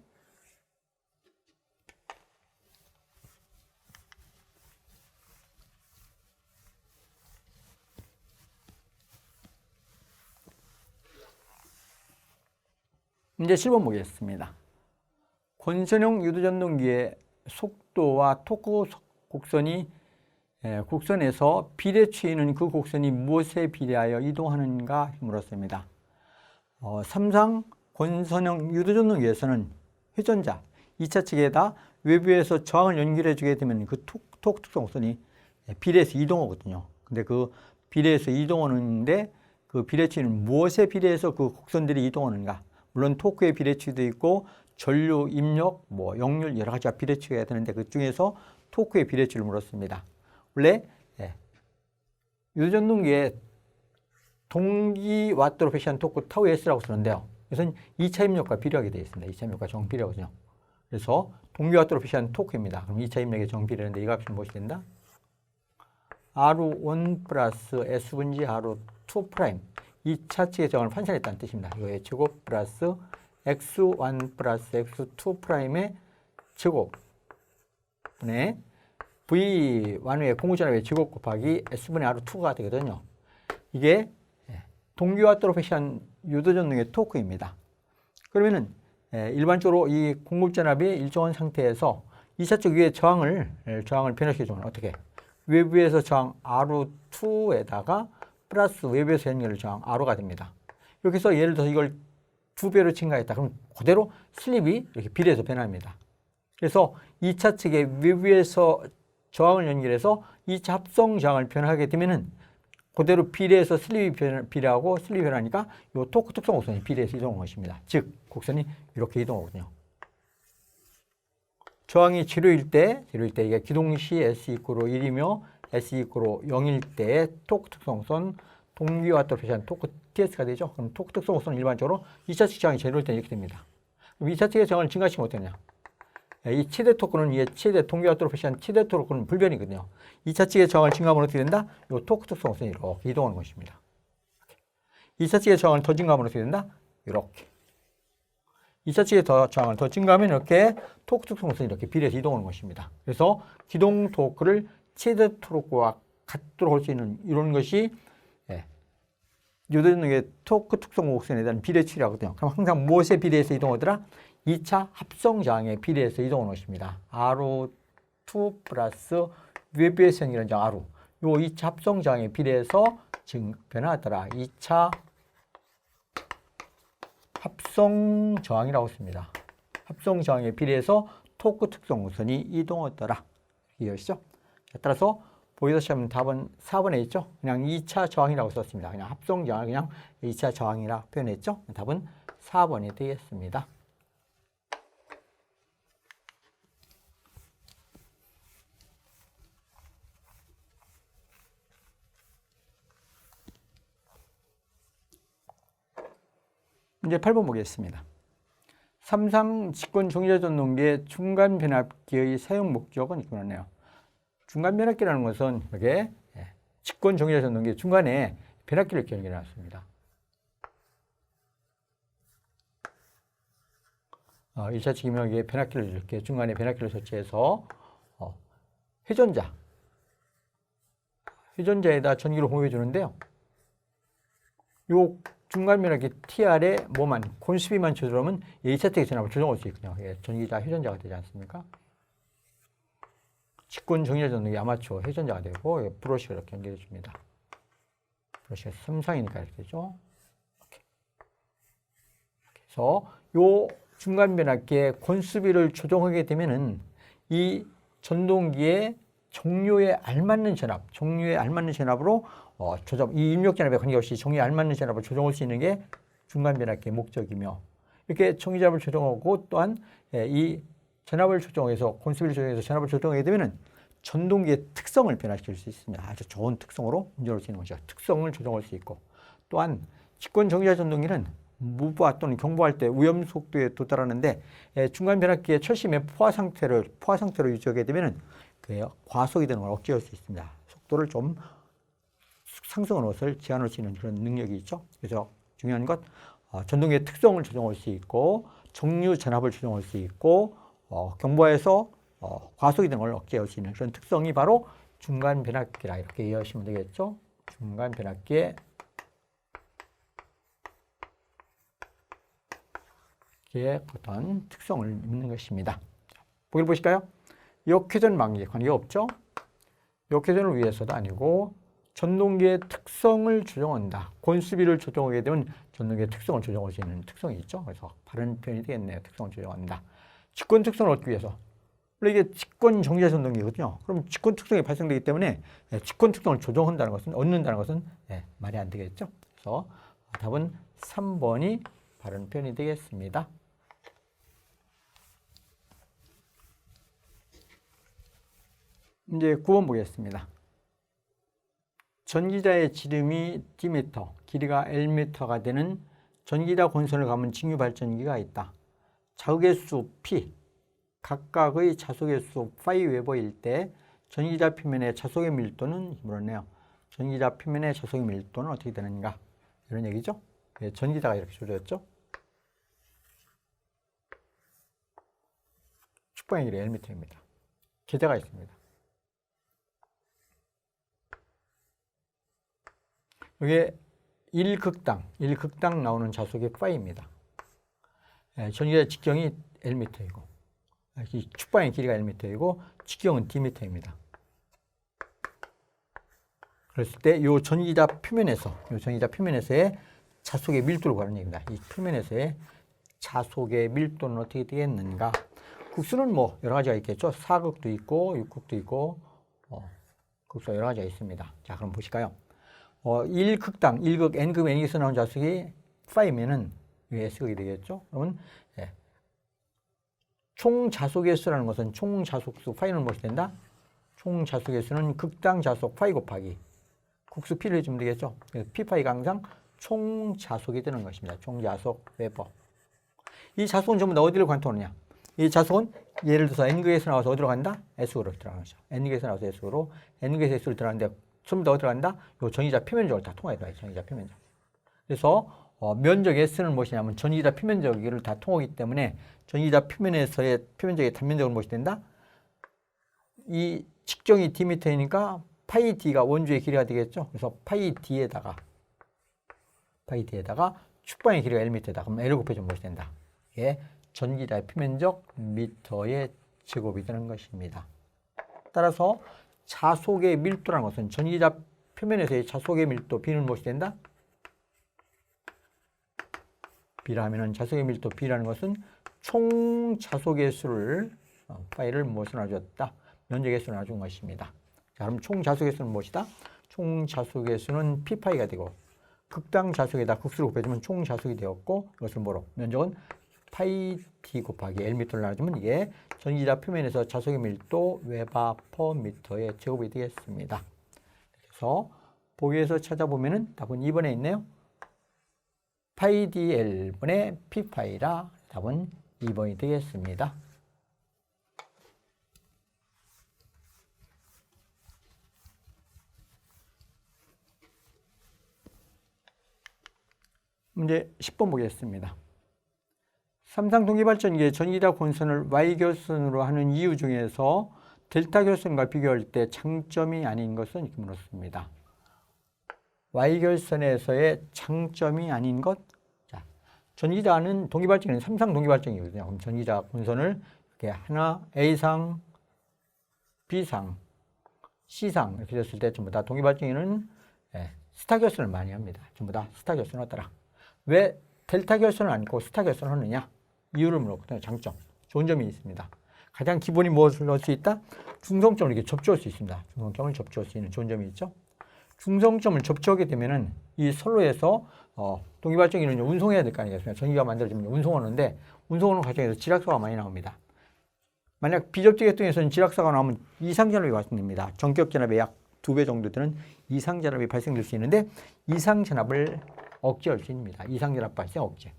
이제 7번 보겠습니다. 권선형 유도전동기의 속도와 토크 곡선에서 비례추이는 그 곡선이 무엇에 비례하여 이동하는가 물었습니다. 삼상 권선형 유도전동기에서는 회전자 2차 측에다 외부에서 저항을 연결해 주게 되면 그 토크 특성 곡선이 비례해서 이동하거든요. 근데 그 비례해서 이동하는데 그 비례추이는 무엇에 비례해서 그 곡선들이 이동하는가? 물론 토크의 비례추이도 있고 전류, 입력, 역률 여러 가지가 비례추이가 되는데 그 중에서 토크의 비례추이를 물었습니다. 원래 유도전동기에 동기 와트로 표시한 토크 타우 S라고 쓰는데요. 이것은 2차 입력과 비례하게 되어 있습니다. 2차 입력과 정비례거든요. 그래서 동기 와트로 표시한 토크입니다. 그럼 2차 입력의 정비례인데 이 값이 무엇이 된다? R1 플러스 S분지 R2 프라임 2차 측의 저항을 환산했다는 뜻입니다. 이거의 제곱 플러스 x1 플러스 x2 프라임의 제곱분의 v1의 공구전압의 제곱 곱하기 s분의 r2가 되거든요. 이게 동기와트로 표시한 유도전동의 토크입니다. 그러면은 일반적으로 이 공급전압이 일정한 상태에서 2차 쪽 위에 저항을 변화시켜주면 어떻게? 외부에서 저항 R2에다가 플러스 외부에서 연결을 저항 R가 됩니다. 이렇게 해서 예를 들어서 이걸 2배로 증가했다. 그럼 그대로 슬립이 이렇게 비례해서 변합니다. 그래서 2차 측에 외부에서 저항을 연결해서 2차 합성 저항을 변하게 되면은 그대로 비례해서 슬립이 비례하고 슬립이 변하니까 이 토크 특성 곡선이 비례해서 이동하는 것입니다. 즉 곡선이 이렇게 이동하거든요. 저항이 제로일 때 이게 기동시 S 이퀄로 1이며 S 이퀄로 0일 때 토크 특성선 동기와 또 표시한 토크 TS가 되죠. 그럼 토크 특성선은 일반적으로 2차 측 저항이 제로일 때 이렇게 됩니다. 그럼 2차 측의 저항을 증가시키면 어떻게 되냐? 이 최대 토크는 이 최대 동기화도로 표시한 최대 토크는 불변이거든요. 2차 측의 저항을 증가하면 어떻게 된다? 이 토크 특성선이 이렇게 이동하는 것입니다. 2차 측의 저항을 더 증가하면 어떻게 된다? 이렇게. 2차 측의 저항을 더 증가하면 이렇게 토크 특성선이 이렇게 비례해서 이동하는 것입니다. 그래서 기동 토크를 최대 토크와 같도록 할 수 있는 이런 것이 요대의 토크 특성 곡선에 대한 비례치라거든요. 그럼 항상 무엇에 비례해서 이동하더라? 2차 합성 저항에 비례해서 이동하는 것입니다. R2 플러스 외부에서 연결한 저항 R. 요 2차 합성 저항에 비례해서 지금 변화하더라. 2차 합성 저항이라고 했습니다. 합성 저항에 비례해서 토크 특성 곡선이 이동하더라. 이해하시죠? 따라서 보기서 시험은 답은 4번에 있죠. 그냥 2차 저항이라고 썼습니다. 그냥 합성 저항을 그냥 2차 저항이라 표현했죠. 답은 4번이 되겠습니다. 이제 8번 보겠습니다. 삼상 직권 종이자 전동기의 중간 변압기의 사용 목적은 이렇게 나네요. 중간 변압기라는 것은 이렇게 직권 종이자 전동기 중간에 변압기를 이렇게 연결해놨습니다. 1차 측이면 여기에 변압기를 이렇게 중간에 변압기를 설치해서 회전자에다 전기를 공유해 주는데요. 요 중간 변압기 TR에 뭐만 콘스비만 조절하면 2차 측의 전압을 조정할 수 있거든요. 전기자 회전자가 되지 않습니까? 직권 정의자 전동기 아마추어 회전자가 되고 브러쉬가 이렇게 연결해 줍니다. 브러쉬가 삼상이니까 이렇게 되죠. 이렇게. 그래서 요 중간 변압기의 콘스비를 조정하게 되면은 이 전동기의 종료에 알맞는 전압으로 조정, 이 입력 전압에 관계없이 종료에 알맞는 전압을 조정할 수 있는 게 중간 변압기의 목적이며, 이렇게 종료전압을 조정하고 또한 이 전압을 조정해서 콘스비를 조정해서 전압을 조정하게 되면은 전동기의 특성을 변화시킬 수 있습니다. 아주 좋은 특성으로 운전할 수 있는 것이죠. 특성을 조정할 수 있고, 또한 직권 정지자 전동기는 무부하 또는 경부할 때 위험 속도에 도달하는데 중간 변압기의 철심의 포화 상태로 유지하게 되면은 과속이 되는 걸 억제할 수 있습니다. 속도를 좀 상승하는 것을 제한할 수 있는 그런 능력이 있죠. 그래서 중요한 것, 전동기의 특성을 조정할 수 있고, 정류 전압을 조정할 수 있고, 경부하에서 과속이 되는 걸 억제할 수 있는 그런 특성이 바로 중간 변압기라 이렇게 이해하시면 되겠죠. 중간 변압기의 어떤 특성을 묻는 것입니다. 보기를 보실까요? 역회전 방지에 관계가 없죠. 역회전을 위해서도 아니고 전동기의 특성을 조정한다. 콘스비를 조정하게 되면 전동기의 특성을 조정할 수 있는 특성이 있죠. 그래서 바른 표현이 되겠네요. 특성을 조정한다. 직권 특성을 얻기 위해서. 원래 이게 직권 정지자 전동기거든요. 그럼 직권 특성이 발생되기 때문에 직권 특성을 조정한다는 것은, 얻는다는 것은 말이 안 되겠죠. 그래서 답은 3번이 바른 표현이 되겠습니다. 이제 9번 보겠습니다. 전기자의 지름이 D미터, 길이가 L미터가 되는 전기자 권선을 감은 직류 발전기가 있다. 자극의 수 P, 각각의 자속의 수 파이 웨버일 때 전기자 표면의 자속의 밀도는 물었네요. 전기자 표면의 자속의 밀도는 어떻게 되는가? 이런 얘기죠. 전기자가 이렇게 조져졌죠. 축방의 길이 L미터입니다. 계좌가 있습니다. 이게 1극당 나오는 자속의 파이입니다. 전기자 직경이 L미터이고, 축방의 길이가 L미터이고, 직경은 D미터입니다. 그랬을 때 이 전기자 표면에서의 자속의 밀도를 구하는 얘기입니다. 이 표면에서의 자속의 밀도는 어떻게 되겠는가? 국수는 뭐 여러 가지가 있겠죠. 사극도 있고 육극도 있고 국수가 여러 가지가 있습니다. 자, 그럼 보실까요? 1극당 1극 n극 n에서 나온 자속이 5면은 S극이 되겠죠. 그러면 총 자속의 수라는 것은 총 자속수 5는 무엇이 된다? 총 자속의 수는 극당 자속 5 곱하기 국수 P를 해주면 되겠죠. 그래서 P5가 항상 총 자속이 되는 것입니다. 총 자속 웨버. 이 자속은 전부 다 어디를 관통하느냐? 이 자속은 예를 들어서 n극에서 나와서 어디로 간다? S극으로 들어가는 거죠. n극에서 나와서 S극으로, n극에서 S로 들어가는데 전부 다 어디로 간다? 요 전기자 표면적을 다 통하게 들어가요. 전기자 표면적. 그래서 면적 S는 무엇이냐면 전기자 표면적을 다 통하기 때문에 전기자 표면에서의 표면적의 단면적은 무엇이 된다? 이 직정이 D미터이니까 파이 D가 원주의 길이가 되겠죠. 그래서 파이 D에다가 축방의 길이가 1m다. 그럼 L을 곱해주면 무엇이 된다? 이게 전기자의 표면적 미터의 제곱이 되는 것입니다. 따라서 자속의 밀도라는 것은 전기자 표면에서의 자속의 밀도 B는 무엇이 된다? B라 하면은 자속의 밀도 B라는 것은 총 자속의 수를 파이를 무엇으로 나눠줬다? 면적의 수로 나눠준 것입니다. 자, 그럼 총 자속의 수는 무엇이다? 총 자속의 수는 P파이가 되고 극당 자속에다 극수를 곱해주면 총 자속이 되었고 이것을 뭐로? 면적은 파이 D 곱하기 L미터를 나눠주면 이게 전기자 표면에서 자속의 밀도 웨바 퍼 미터의 제곱이 되겠습니다. 그래서 보기에서 찾아보면은 답은 2번에 있네요. 파이 DL분의 P파이라 답은 2번이 되겠습니다. 문제 10번 보겠습니다. 삼상 동기발전기의 전기자 본선을 Y결선으로 하는 이유 중에서 델타 결선과 비교할 때 장점이 아닌 것은 이렇게 물었습니다. Y결선에서의 장점이 아닌 것? 자, 전기자는 동기발전기는 삼상 동기발전기거든요. 그럼 전기자 본선을 이렇게 하나, A상, B상, C상 이렇게 됐을 때 전부 다 동기발전기는 스타 결선을 많이 합니다. 전부 다 스타 결선을 하더라. 왜 델타 결선을 안고 스타 결선을 하느냐? 이유를 물었거든요. 장점, 좋은 점이 있습니다. 가장 기본이 무엇을 넣을 수 있다? 중성점을 이렇게 접촉할 수 있습니다. 중성점을 접촉할 수 있는 좋은 점이 있죠. 중성점을 접촉하게 되면은 이 선로에서 동기발전기는 운송해야 될 거 아니겠습니까? 전기가 만들어지면 운송하는데 운송하는 과정에서 지락사가 많이 나옵니다. 만약 비접촉계통에서는 지락사가 나오면 이상전압이 발생됩니다. 전격전압의 약 2배 정도 되는 이상전압이 발생될 수 있는데 이상전압을 억제할 수 있습니다. 이상전압 발생 억제.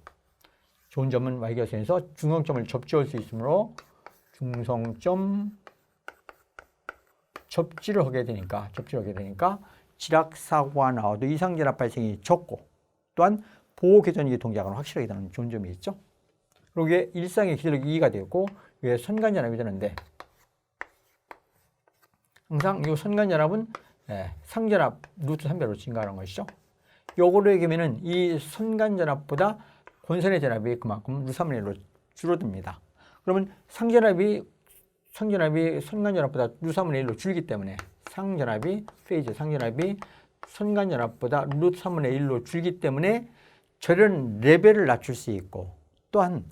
좋은 점은 Y결선에서 중성점을 접지할 수 있으므로 중성점 접지를 하게 되니까 지락사고가 나와도 이상전압 발생이 적고 또한 보호궤전기 동작은 확실하게 되는 좋은 점이 있죠. 그리고 이게 일상의 기술력 2가 되고 이게 선간전압이 되는데 항상 이 선간전압은 상전압 루트 3배로 증가하는 것이죠. 요거를 얘기하면은 이 선간전압보다 본선의 전압이 그만큼 루트 3분의 1로 줄어듭니다. 그러면 상전압이 선간전압보다 루트 3분의 1로 줄기 때문에 상전압이 선간전압보다 루트 3분의 1로 줄기 때문에 저런 레벨을 낮출 수 있고 또한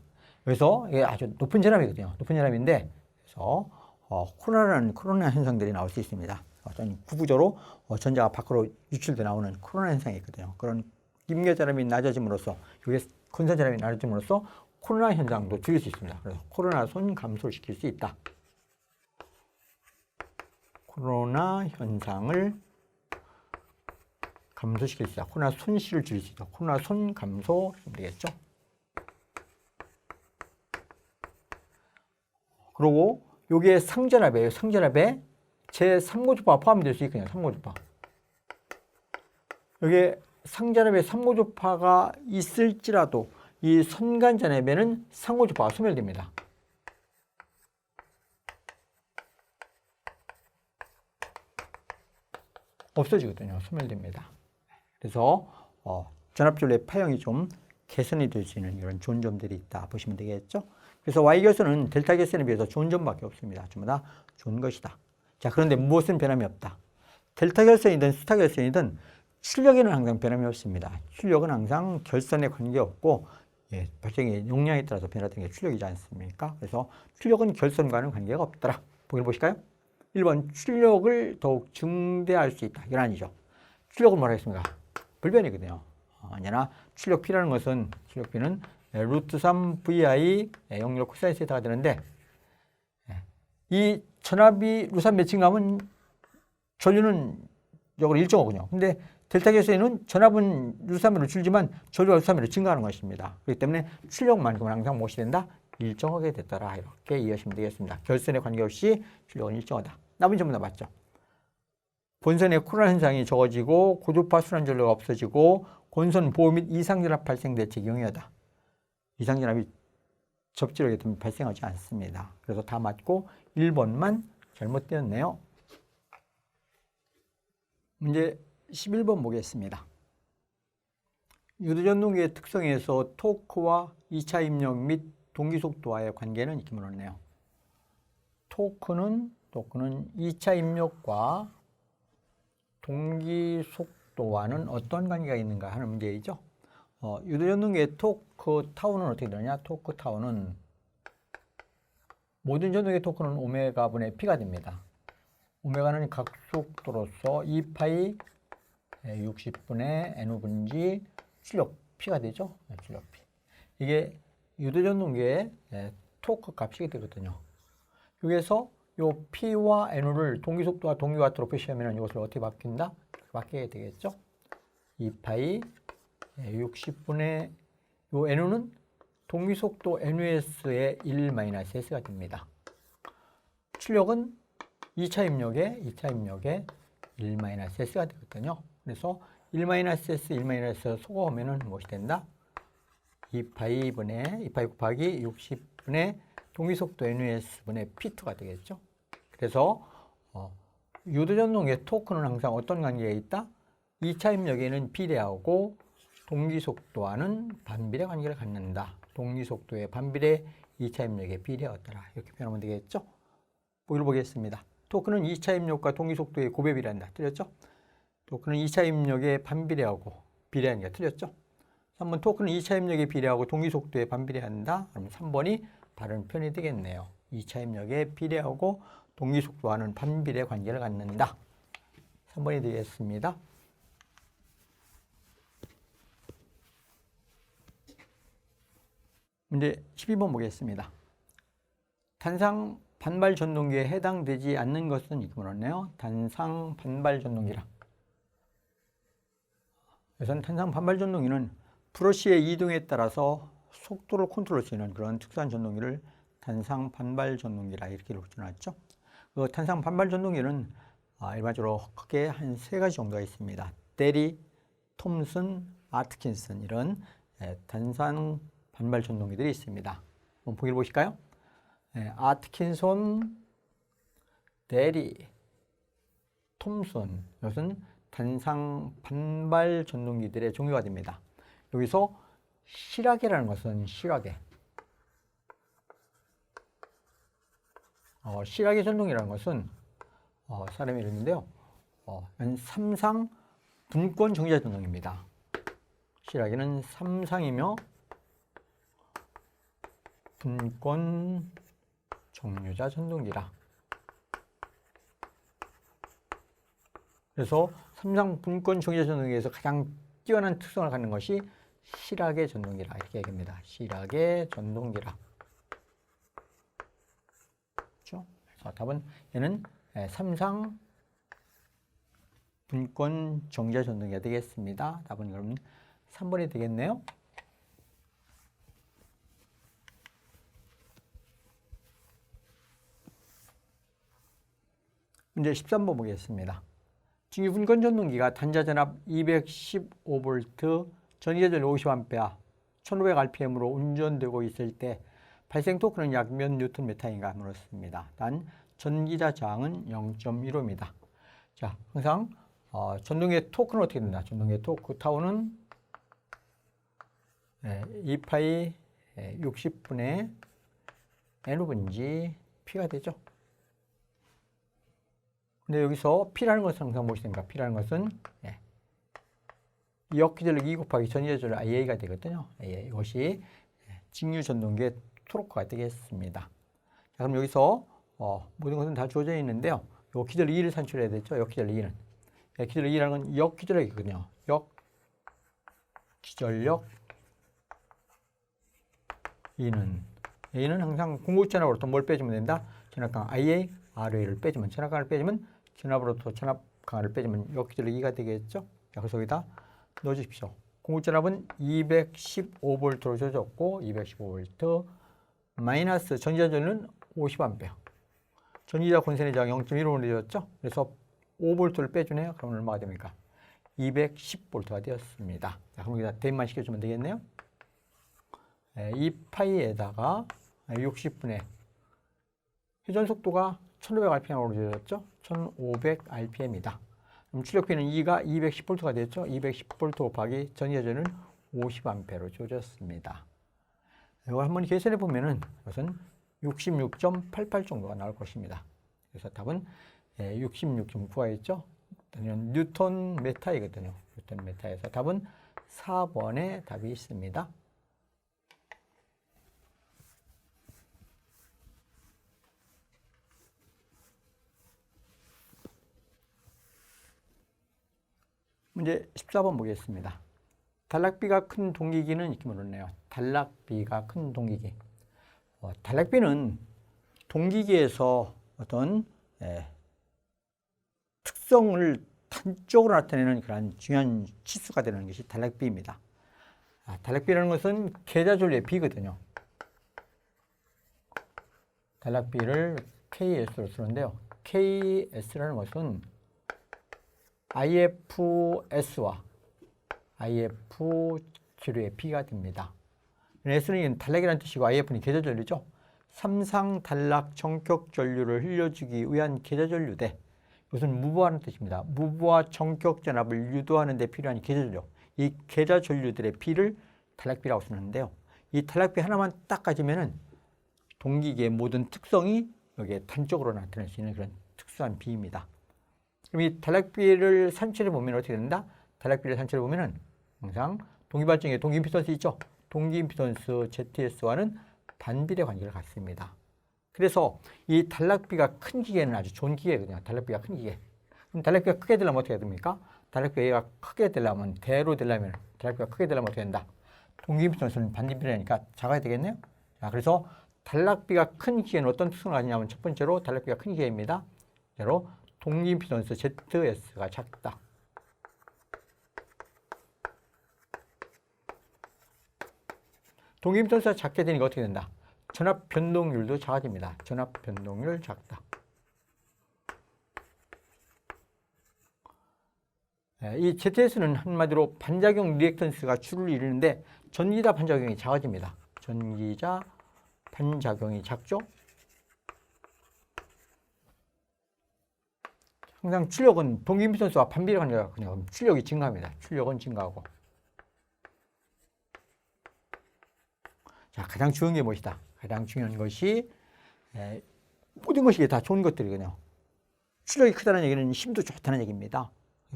여기서 이게 아주 높은 전압이거든요. 높은 전압인데 그래서 코로나 현상들이 나올 수 있습니다. 어떤 구구조로 전자가 밖으로 유출돼 나오는 코로나 현상이 있거든요. 그런 임계 전압이 낮아짐으로써 여기 건선 전압이 낮아짐으로써 코로나 현상도 줄일 수 있습니다. 그래서 코로나 손 감소를 시킬 수 있다. 코로나 현상을 감소시킬 수 있다. 코로나 손실을 줄일 수 있다. 코로나 손 감소 되겠죠. 그리고 이게 상전압이에요. 상전압에 제3고주파가 포함될 수 있거든요. 3고주파. 여기에 상전압에 3고주파가 있을지라도 이 선간전압에는 상고주파가 소멸됩니다. 없어지거든요. 소멸됩니다. 그래서 전압줄의 파형이 좀 개선이 될 수 있는 이런 좋은 점들이 있다 보시면 되겠죠. 그래서 Y결선은 델타 결선에 비해서 좋은 점밖에 없습니다. 전부 다 좋은 것이다. 자, 그런데 무엇은 변함이 없다. 델타 결선이든 스타 결선이든 출력에는 항상 변함이 없습니다. 출력은 항상 결선에 관계없고 발생의 용량에 따라서 변화되는 게 출력이지 않습니까? 그래서 출력은 결선과는 관계가 없더라. 보기를 보실까요? 1번 출력을 더욱 증대할 수 있다. 이건 아니죠. 출력은 뭐라 했습니까? 불변이거든요. 아니나 출력비라는 것은 출력비는 루트 3 vi 0열 코사인 세타가 되는데 이 전압이 루산 매칭감은 전류는 역으로 일정하군요. 근데 델타 계수에는 전압은 루산으로 줄지만 전류가 루산으로 증가하는 것입니다. 그렇기 때문에 출력만큼은 항상 무엇이 된다? 일정하게 됐더라. 이렇게 이해하시면 되겠습니다. 결선에 관계없이 출력은 일정하다. 나머지 전부 다 맞죠. 본선의 코로나 현상이 적어지고 고주파 순환 전류가 없어지고 본선 보호 및 이상전압 발생 대책 용이하다. 이상전압이 접지력에 되면 발생하지 않습니다. 그래서 다 맞고 1번만 잘못되었네요. 문제 11번 보겠습니다. 유도전동기의 특성에서 토크와 2차 입력 및 동기속도와의 관계는 이렇게 물었네요. 토크는 2차 입력과 동기속도와는 어떤 관계가 있는가 하는 문제이죠. 유도전동기의 토크 타우는 어떻게 되느냐? 토크 타우는 모든 전동기의 토크는 오메가분의 P가 됩니다. 오메가는 각속도로서 2파이 60분의 N분지 출력 P가 되죠. 출력 P. 이게 유도전동기의 토크 값이 되거든요. 여기에서 요 P와 N을 동기속도와 동기와트로 표시하면 이것을 어떻게 바뀐다? 바뀌게 되겠죠. 2파이 60분의 요 N은 동기속도 NUS의 1-S가 됩니다. 출력은 2차 입력에 1-S가 되거든요. 그래서 1-S, 1-S 소거하면 무엇이 된다? 2파이 곱하기 60분의 동기속도 NUS분의 P2가 되겠죠. 그래서 유도전동기의 토크는 항상 어떤 관계에 있다? 2차 입력에는 비례하고 동기속도와는 반비례 관계를 갖는다. 동기속도의 반비례 2차 입력에 비례하더라. 이렇게 표현하면 되겠죠. 보기를 보겠습니다. 토크는 2차 입력과 동기속도의 고배 비례한다. 틀렸죠? 토크는 2차 입력에 반비례하고 비례하는 게 틀렸죠? 3번 토크는 2차 입력에 비례하고 동기속도에 반비례한다. 그럼 3번이 바른 표현이 되겠네요. 2차 입력에 비례하고 동기속도와는 반비례 관계를 갖는다. 3번이 되겠습니다. 문제 12번 보겠습니다. 단상 반발 전동기에 해당되지 않는 것은 이렇게 물었네요. 단상 반발 전동기라. 그래서 단상 반발 전동기는 브러쉬의 이동에 따라서 속도를 컨트롤할 수 있는 그런 특수한 전동기를 단상 반발 전동기라 이렇게 놓쳐놨죠. 그 단상 반발 전동기는 일반적으로 크게 한 3가지 정도가 있습니다. 데리, 톰슨, 아트킨슨 이런 단상 반발 전동기들이 있습니다. 한번 보기를 보실까요? 아트킨슨, 데리, 톰슨 이것은 단상 반발 전동기들의 종류가 됩니다. 여기서 실하게라는 것은 실하게 실하게 전동이라는 것은 사람의 이름인데요. 삼상 분권 정자 전동입니다. 실하게는 삼상이며 분권 정류자 전동기라. 그래서 삼상 분권 정류자 전동기에서 가장 뛰어난 특성을 갖는 것이 실하게 전동기라 이렇게 얘기합니다. 실하게 전동기라. 그렇죠? 그래서 답은 얘는 삼상 분권 정자 전동기가 되겠습니다. 답은 그러면 3번이 되겠네요. 문제 13번 보겠습니다. 증유 분권 전동기가 단자 전압 215V, 전기계절 50A, 1500rpm으로 운전되고 있을 때 발생 토크는 약 몇 뉴턴 메타인가 물었습니다. 단 전기자 저항은 0.15입니다. 자, 항상 전동기의 토크는 어떻게 된다? 전동기의 토크 타우는 2파이 60분의 N분지 P가 되죠. 근데 여기서 P라는 것은 항상 무엇이 됩니까? P라는 것은 역기전력 E 곱하기 전이전 IA가 되거든요. 이것이 직류 전동기의 토로크가 되겠습니다. 자, 그럼 여기서 모든 것은 다 주어져 있는데요. 요 기전력 E를 산출해야 되죠. 역기전력 E는. 기전력 E라는 건 역기전력이거든요. 역기전력 E는 항상 궁극전압으로부터 뭘 빼주면 된다? 전압강 IA, RA를 빼주면, 전압강을 빼주면, 전압으로부터 전압 강화를 빼주면 역기전력 E가 되겠죠? 자, 그래서 여기다 넣어주십시오. 공급전압은 215V로 줘졌고 215V 마이너스 전지전율은 50A. 전기자 권선의 저항 0.15로 내줬죠? 그래서 5V를 빼주네요. 그럼 얼마가 됩니까? 210V가 되었습니다. 자, 그럼 여기다 대입만 시켜주면 되겠네요. 2파이에다가 60분의 회전 속도가 1500rpm으로 되었죠? 1500rpm이다. 그럼 출력비는 E가 210V가 됐죠? 210V 곱하기 전이전은 50A로 주어졌습니다. 이걸 한번 계산해 보면은 이것은 66.88 정도가 나올 것입니다. 그래서 답은 66.9가 있죠? 뉴턴 메타이거든요. 뉴턴 메타에서 답은 4번의 답이 있습니다. 문제 14번 보겠습니다. 단락비가 큰 동기기는 이렇게 물었네요. 단락비가 큰 동기기. 단락비는 동기기에서 어떤 특성을 단적으로 나타내는 그런 중요한 치수가 되는 것이 단락비입니다. 단락비라는 것은 계좌전류의 비거든요. 단락비를 KS로 쓰는데요. KS라는 것은 IFS와 IF 지류의 B가 됩니다. S는 단락이라는 뜻이고 IF는 계좌전류죠. 삼상 단락 정격 전류를 흘려주기 위한 계좌전류대. 이것은 무부하는 뜻입니다. 무부하 정격 전압을 유도하는 데 필요한 계좌전류. 이 계좌전류들의 B를 단락비라고 쓰는데요. 이 단락비 하나만 딱 가지면은 동기기의 모든 특성이 여기에 단적으로 나타낼 수 있는 그런 특수한 B입니다. 그럼 이 단락비를 산출해 보면 어떻게 된다? 단락비를 산출해 보면은 항상 동기발전기의 동기 임피던스 있죠? 동기 임피던스 ZS와는 반비례 관계를 갖습니다. 그래서 이 단락비가 큰 기계는 아주 좋은 기계거든요. 단락비가 큰 기계. 그럼 단락비가 크게 되려면 어떻게 됩니까? 단락비가 크게 되려면, 대로 되려면, 단락비가 크게 되려면 어떻게 된다? 동기 임피던스는 반비례니까 작아야 되겠네요. 자, 그래서 단락비가 큰 기계는 어떤 특성을 가지냐면 첫 번째로 단락비가 큰 기계입니다. 바로 동기 임피던스 ZS가 작다. 동기 임피던스가 작게 되니까 어떻게 된다? 전압 변동률도 작아집니다. 전압 변동률 작다. 이 ZS는 한마디로 반작용 리액턴스가 주를 이루는데 전기자 반작용이 작아집니다. 전기자 반작용이 작죠? 항상 출력은 동기 임피던스와 반비례 관계가 그냥 출력이 증가합니다. 출력은 증가하고. 자, 가장 중요한 게 무엇이다? 가장 중요한 것이 모든 것이 다 좋은 것들이거든요. 출력이 크다는 얘기는 힘도 좋다는 얘기입니다.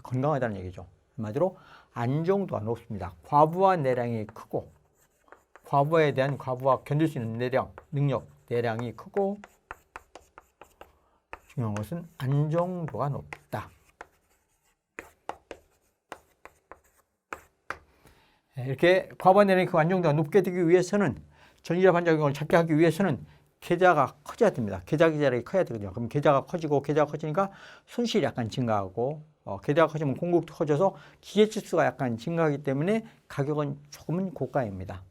건강하다는 얘기죠. 한마디로 안정도가 높습니다. 과부하 내량이 크고 과부하에 대한 과부하 견딜 수 있는 내량, 능력, 내량이 크고 중요한 것은 안정도가 높다. 이렇게 과부하 내량이 크고 안정도가 높게 되기 위해서는 전기자 반작용을 작게 하기 위해서는 계좌가 커져야 됩니다. 계좌가 커야 되거든요. 그럼 계좌가 커지고 계좌가 커지니까 손실이 약간 증가하고 계좌가 커지면 공급도 커져서 기계 치수가 약간 증가하기 때문에 가격은 조금은 고가입니다.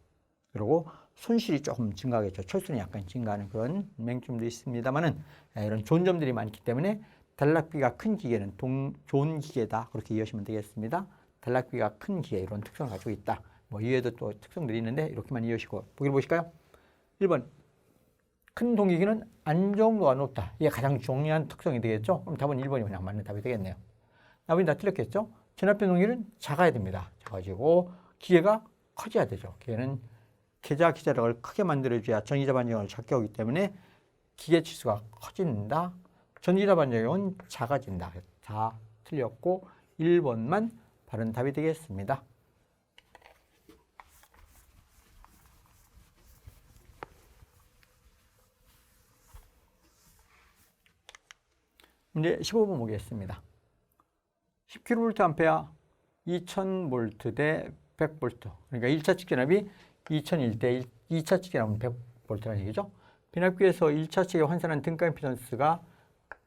그리고 손실이 조금 증가하겠죠. 철수는 약간 증가하는 그런 맹점도 있습니다만은 이런 좋은 점들이 많기 때문에 단락비가 큰 기계는 좋은 기계다. 그렇게 이해하시면 되겠습니다. 단락비가 큰 기계 이런 특성을 가지고 있다. 뭐 이외에도 또 특성들이 있는데 이렇게만 이해하시고 보기를 보실까요? 1번 큰 동기기는 안정도가 높다. 이게 가장 중요한 특성이 되겠죠? 그럼 답은 1번이 그냥 맞는 답이 되겠네요. 나머지 다 틀렸겠죠? 전압 변동률은 작아야 됩니다. 작아지고 기계가 커져야 되죠. 기계는 기자력을 크게 만들어줘야 전기자 반작용을 작게 하기 때문에 기계 치수가 커진다. 전기자 반작용은 작아진다. 다 틀렸고 1번만 바른 답이 되겠습니다. 문제 15번 보겠습니다. 10kVA 2000V 대 100V. 그러니까 1차 측전압이 2001 대 2차 측전압은 100V라는 얘기죠. 변압기에서 1차 측에 환산한 등가 임피던스가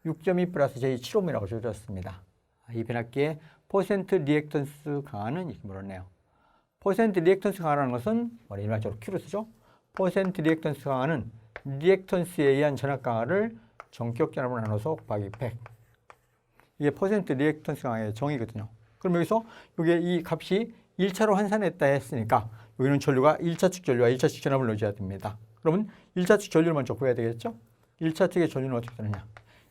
6.2 플러스 j7ohm이라고 주어졌습니다. 이 변압기의 퍼센트 리액턴스 강화는 이렇게 물었네요. 퍼센트 리액턴스 강화라는 것은 일반적으로 Q로 쓰죠. 퍼센트 리액턴스 강화는 리액턴스에 의한 전압 강화를 전격 전압으로 나눠서 곱하기 100. 이게 퍼센트 리액턴스 강화의 정의거든요. 그럼 여기서 이게 이 값이 1차로 환산했다 했으니까 여기는 전류가 1차 측 전류와 2차 측 전압을 넣어줘야 됩니다. 그러면 1차 측 전류를 먼저 구해야 되겠죠? 1차 측의 전류는 어떻게 되느냐?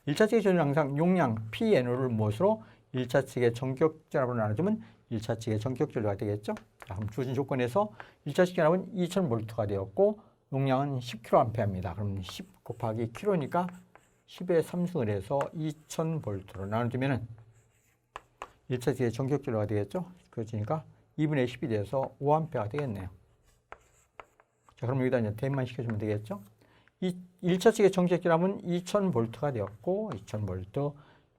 1차 측의 전류는 항상 용량 PNO를 무엇으로 1차 측의 전격 전압으로 나눠주면 1차 측의 전격 전류가 되겠죠? 자, 그럼 주어진 조건에서 1차 측 전압은 2000V가 되었고 용량은 10kA입니다. 그럼 10 곱하기 kg니까 10의 3승을 해서 2000V로 나눠주면은 1차 측의 전격 전류가 되겠죠? 그러니까 2분의 10이 돼서 5A가 되겠네요. 자, 그럼 여기다 이제 대입만 시켜주면 되겠죠? 1차 측의 전격 전압은 2000V가 되었고 2000V,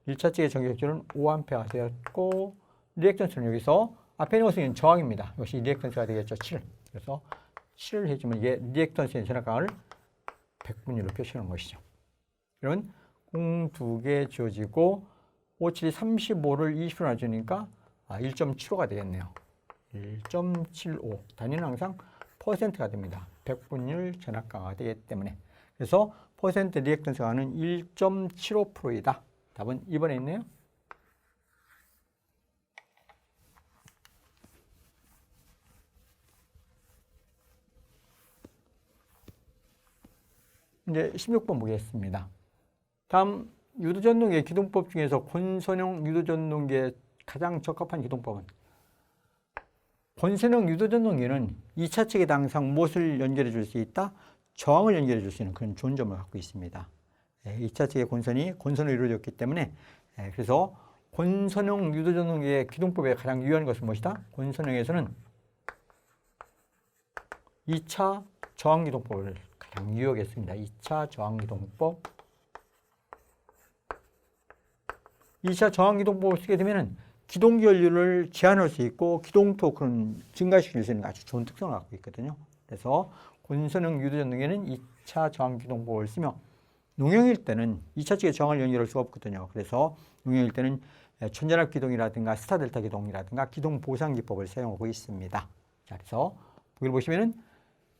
1차 측의 전격 전압은 5A가 되었고 리액턴스는 여기서 앞에 있는 것은 저항입니다. 이것이 리액턴스가 되겠죠. 7. 그래서 7을 해주면 이게 리액턴스의 전압 강화를 100분율로 표시하는 것이죠. 그러면 공 2개 주어지고 5, 7이 35를 20으로 나눠주니까 1.75가 되겠네요. 1.75. 단위는 항상 퍼센트가 됩니다. 100분율 전압 강화가 되기 때문에. 그래서 퍼센트 리액턴스 강화는 1.75%이다. 답은 2번에 있네요. 이제 16번 보겠습니다. 다음 유도전동기의 기동법 중에서 권선형 유도전동기에 가장 적합한 기동법은? 권선형 유도전동기는 2차 측에다 항상 무엇을 연결해 줄 수 있다? 저항을 연결해 줄 수 있는 그런 좋은 점을 갖고 있습니다. 2차 측의 권선으로 이루어졌기 때문에 그래서 권선형 유도전동기의 기동법에 가장 유효한 것은 무엇이다? 권선형에서는 2차 저항기동법을 가장 유효하겠습니다. 2차 저항기동법. 2차 저항기동법을 쓰게 되면 기동기 연료를 제한할 수 있고 기동 토크는 증가시킬 수 있는 아주 좋은 특성을 갖고 있거든요. 그래서 권선형 유도전동기는 2차 저항기동법을 쓰며 농형일 때는 2차 측의 저항을 연결할 수가 없거든요. 그래서 농형일 때는 천전압 기동이라든가 스타델타 기동이라든가 기동 보상 기법을 사용하고 있습니다. 자, 그래서 여기 보시면은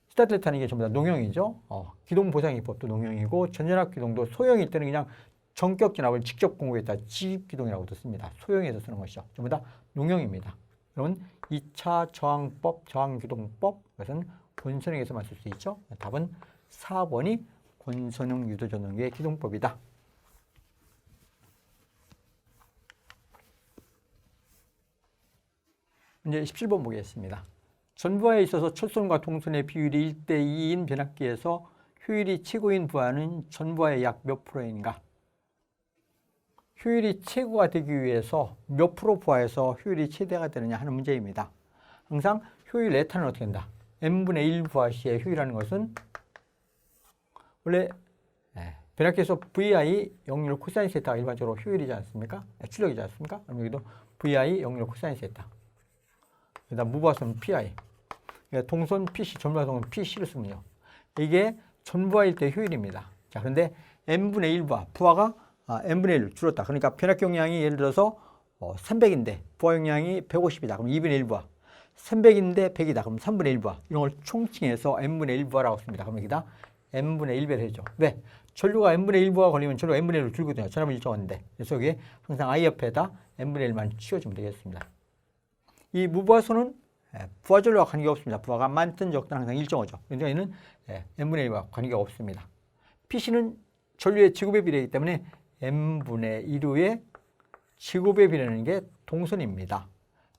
스타델타는 이게 전부 다 농형이죠. 기동 보상 기법도 농형이고 전전압 기동도 소형일 때는 그냥 전격 진압을 직접 공급했다 지입기동이라고도 씁니다. 소형에서 쓰는 것이죠. 전부 다 농형입니다. 그러면 2차 저항법, 저항기동법, 이것은 권선형에서만 쓸 수 있죠. 답은 4번이 권선형 유도전동기의 기동법이다. 이제 17번 보겠습니다. 전부하에 있어서 철선과 동선의 비율이 1대2인 변압기에서 효율이 최고인 부하는 전부하의 약 몇 프로인가? 효율이 최고가 되기 위해서 몇 프로 부하에서 효율이 최대가 되느냐 하는 문제입니다. 항상 효율 레타는 어떻게 된다? n분의 1 부하 시의 효율이라는 것은 원래 변압기에서 VI 0률 코사인 세타가 일반적으로 효율이지 않습니까? 출력이지 않습니까? 그럼 여기도 VI 0률 코사인 세타. 여기다 무부하선은 PI. 동선 PC, 전부하선은 PC를 쓰면요. 이게 전부하일 때 효율입니다. 자, 그런데 n분의 1 부하, 부하가 n분의 1 줄었다. 그러니까 변압기 용량이 예를 들어서 300인데 부하 용량이 150이다. 그럼 2분의 1 부하. 300인데 100이다. 그럼 3분의 1 부하. 이런 걸 총칭해서 n분의 1 부하라고 씁니다. 그럼 여기다 n분의 1배를 해줘. 왜? 전류가 n분의 1 부하가 걸리면 전류가 n분의 1로 줄거든요. 전압은 일정한데. 그래서 여기에 항상 I 옆에다 n분의 1만 치워주면 되겠습니다. 이 무부하선은 부하 전류와 관계가 없습니다. 부하가 많든 적든 항상 일정하죠. 그러니까 얘는 n분의 1과 관계가 없습니다. PC는 전류의 지구배 비례이기 때문에 n분의 1호의 지구배 비례는 게 동선입니다.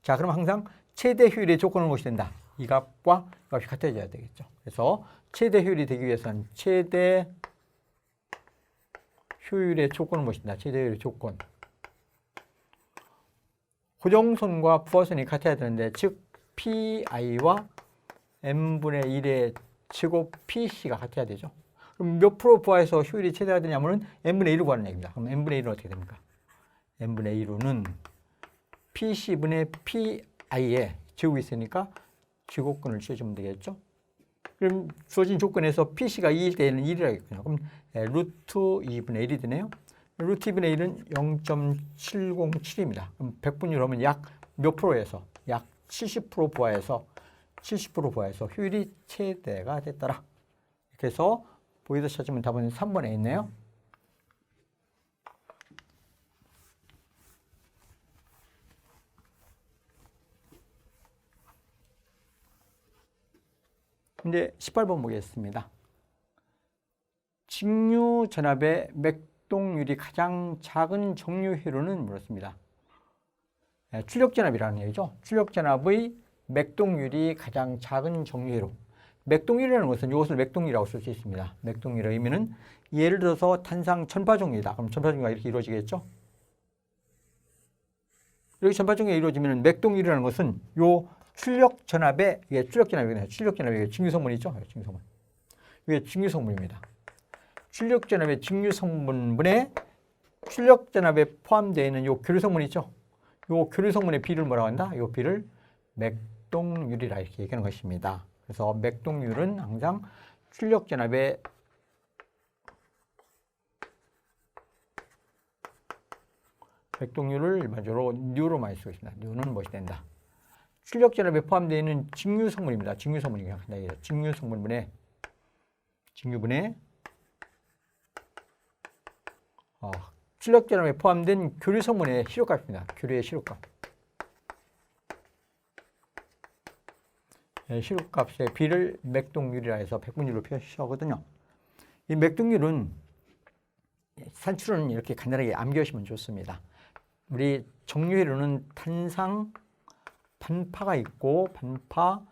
자, 그럼 항상 최대 효율의 조건은 무엇이 된다? 이 값과 이 값이 같아져야 되겠죠. 그래서 최대 효율이 되기 위해서는 최대 효율의 조건은 무엇이다? 최대 효율의 조건. 고정선과 부하선이 같아야 되는데, 즉 PI와 n분의 1의 제곱 PC가 같아야 되죠. 그럼 몇 프로 부하해서 효율이 최대가 되냐면은 n분의 1을 구하는 얘기입니다. 그럼 n분의 1은 어떻게 됩니까? n분의 1로는 PC분의 PI에 제곱이 있으니까 제곱근을 지어주면 되겠죠? 그럼 주어진 조건에서 PC가 2일 때는 1이라겠군요. 그럼 루트 2분의 1이 되네요. 루트 2분의 1은 0.707입니다. 그럼 100분율 하면 약 몇 프로에서? 약 70% 부하해서 70% 부하해서 효율이 최대가 됐더라. 이렇게 해서 보기에서 찾으면 답은 3번에 있네요. 이제 18번 보겠습니다. 직류 전압의 맥동률이 가장 작은 정류회로는 물었습니다. 출력 전압이라는 얘기죠. 출력 전압의 맥동률이 가장 작은 정류회로. 맥동률이라는 것은 이것을 맥동률이라고 쓸 수 있습니다. 맥동률의 의미는 예를 들어서 탄상 전파 종류이다. 그럼 전파 종류가 이렇게 이루어지겠죠. 이렇게 전파 종류가 이루어지면 맥동률이라는 것은 요 출력 전압의 이게 출력 전압이거든요. 출력 전압이 직류 성분이죠. 직류 성분. 이게 직류 성분입니다. 출력 전압의 직류 성분분에 출력 전압에 포함되어 있는 요 교류 성분 있죠. 요 교류 성분의 비를 뭐라고 한다? 요 비를 맥동률이라 이렇게 얘기하는 것입니다. 그래서 맥동률은 항상 출력 전압의 맥동률을 일반적으로 뉴로 많이 쓰고 있습니다. 뉴는 무엇이 된다? 출력 전압에 포함되어 있는 직류 성분입니다. 직류 성분이 생각한다. 직류 성분분의 직류분의 출력 전압에 포함된 교류 성분의 시료값입니다. 교류의 시료값. 시료값의 비를 맥동률이라 해서 백분율로 표시하거든요. 이 맥동률은 산출은 이렇게 간단하게 암기하시면 좋습니다. 우리 정류회로는 탄상 반파가 있고 반파,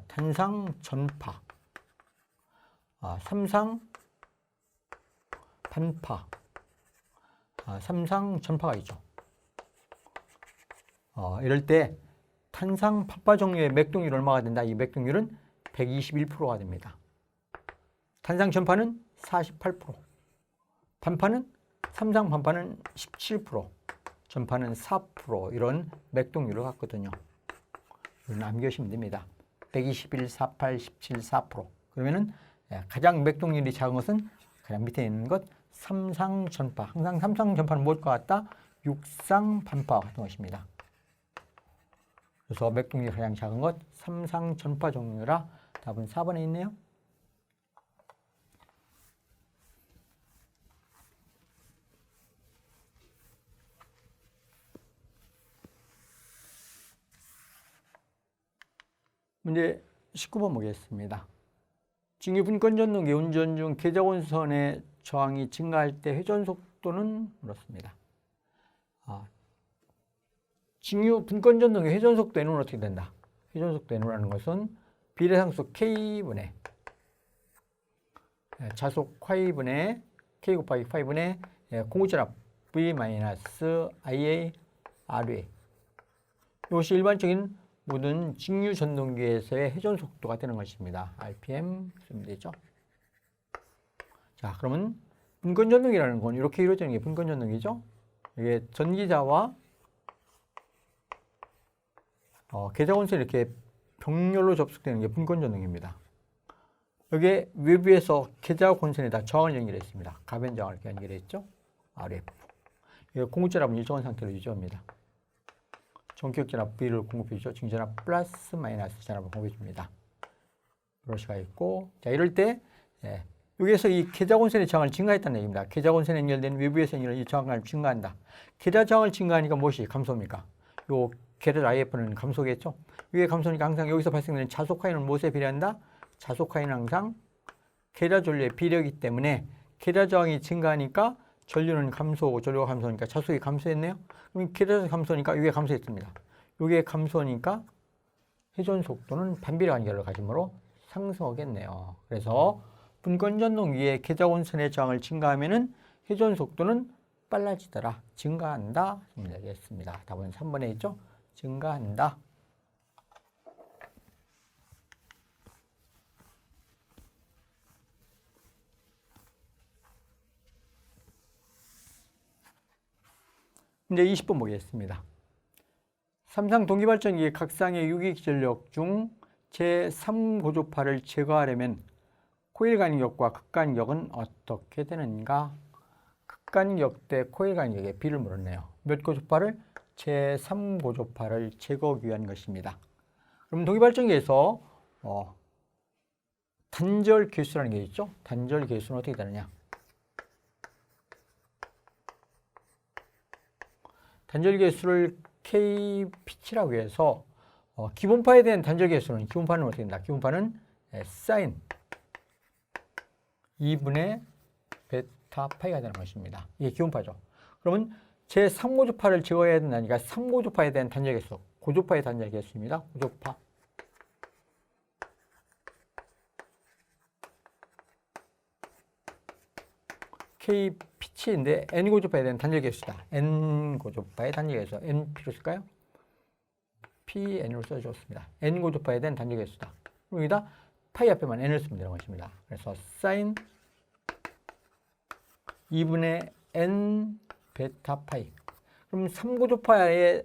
탄상 전파, 삼상 반파, 삼상 전파가 있죠. 이럴 때 탄상 반파 종류의 맥동률이 얼마가 된다? 이 맥동률은 121%가 됩니다. 탄상 전파는 48%, 반파는 삼상 반파는 17%, 전파는 4% 이런 맥동률을 갖거든요. 이건 암기하시면 됩니다. 121, 48, 17, 4%. 그러면은 가장 맥동률이 작은 것은 가장 밑에 있는 것 삼상 전파. 항상 삼상 전파는 무엇과 같다? 육상 반파와 같은 것입니다. 그래서 맥동률이 가장 작은 것 삼상 전파 종류라 답은 4번에 있네요. 문제 19번 보겠습니다. 직류 분권 전동기 운전 중 계좌원선의 저항이 증가할 때 회전 속도는 물었습니다. 직류 분권 전동기 회전 속도 N은 어떻게 된다? 회전 속도 N이라는 것은 비례상수 K분의 자속 Y분의 K 곱하기 Y분의 공구전압 V-IA RA. 이것이 일반적인 모든 직류 전동기에서의 회전 속도가 되는 것입니다. RPM 쓰면 되죠. 자, 그러면 분권 전동기라는 건 이렇게 이루어지는 게 분권 전동기죠. 이게 전기자와 계좌원선이 이렇게 병렬로 접속되는 게 분권 전동기입니다. 여기에 외부에서 계좌원선에다 저항을 연결했습니다. 가변 저항을 연결했죠. RF. 공급전압은 일정한 상태로 유지합니다. 전기력 전압 V를 공급해주죠. 증전압 플러스 마이너스 전압을 공급해줍니다. 브러쉬가 있고, 자, 이럴 때, 여기에서 이 계좌원선의 저항을 증가했다는 얘기입니다. 계좌원선에 연결된 외부에서 연결된 이 저항을 증가한다. 계좌 저항을 증가하니까 무엇이 감소입니까? 요 계좌 IF는 감소겠죠. 이게 감소니까 항상 여기서 발생되는 자속화인은 무엇에 비례한다? 자속화인은 항상 계좌 전류의 비례이기 때문에 계좌 저항이 증가하니까 전류는 감소하고 전류가 감소하니까 자속이 감소했네요. 그럼 계좌 감소하니까 이게 감소했습니다. 이게 감소하니까 회전 속도는 반비례 관계를 가지므로 상승하겠네요. 그래서 분권 전동기의 계좌 원선의 저항을 증가하면은 회전 속도는 빨라지더라. 증가한다. 하면 되겠습니다. 답은 3번에 있죠. 증가한다. 문제 20번 보겠습니다. 삼상 동기발전기의 각상의 유기기전력 중 제3고조파를 제거하려면 코일 간격과 극간격은 어떻게 되는가? 극간격 대 코일 간격의 비를 물었네요. 몇 고조파를? 제3고조파를 제거하기 위한 것입니다. 그럼 동기발전기에서 단절 계수라는 게 있죠? 단절 계수는 어떻게 되느냐? 단절 계수를 K피치라고 해서 기본파에 대한 단절 계수는 기본파는 어떻게 된다? 기본파는 사인 2분의 베타 파이가 되는 것입니다. 이게 기본파죠. 그러면 제3고조파를 제거해야 된다니까 3고조파에 대한 단절 계수, 고조파의 단절 계수입니다. 고조파. K피치인데 N고조파에 대한 단절 계수다. N고조파의 단절 계수. NP로 쓸까요? PN으로 써주었습니다. N고조파에 대한 단절 계수다. 여기다 파이 앞에만 N을 쓰면 되는 것입니다. 그래서 사인 2분의 N 베타 파이. 그럼 3고조파를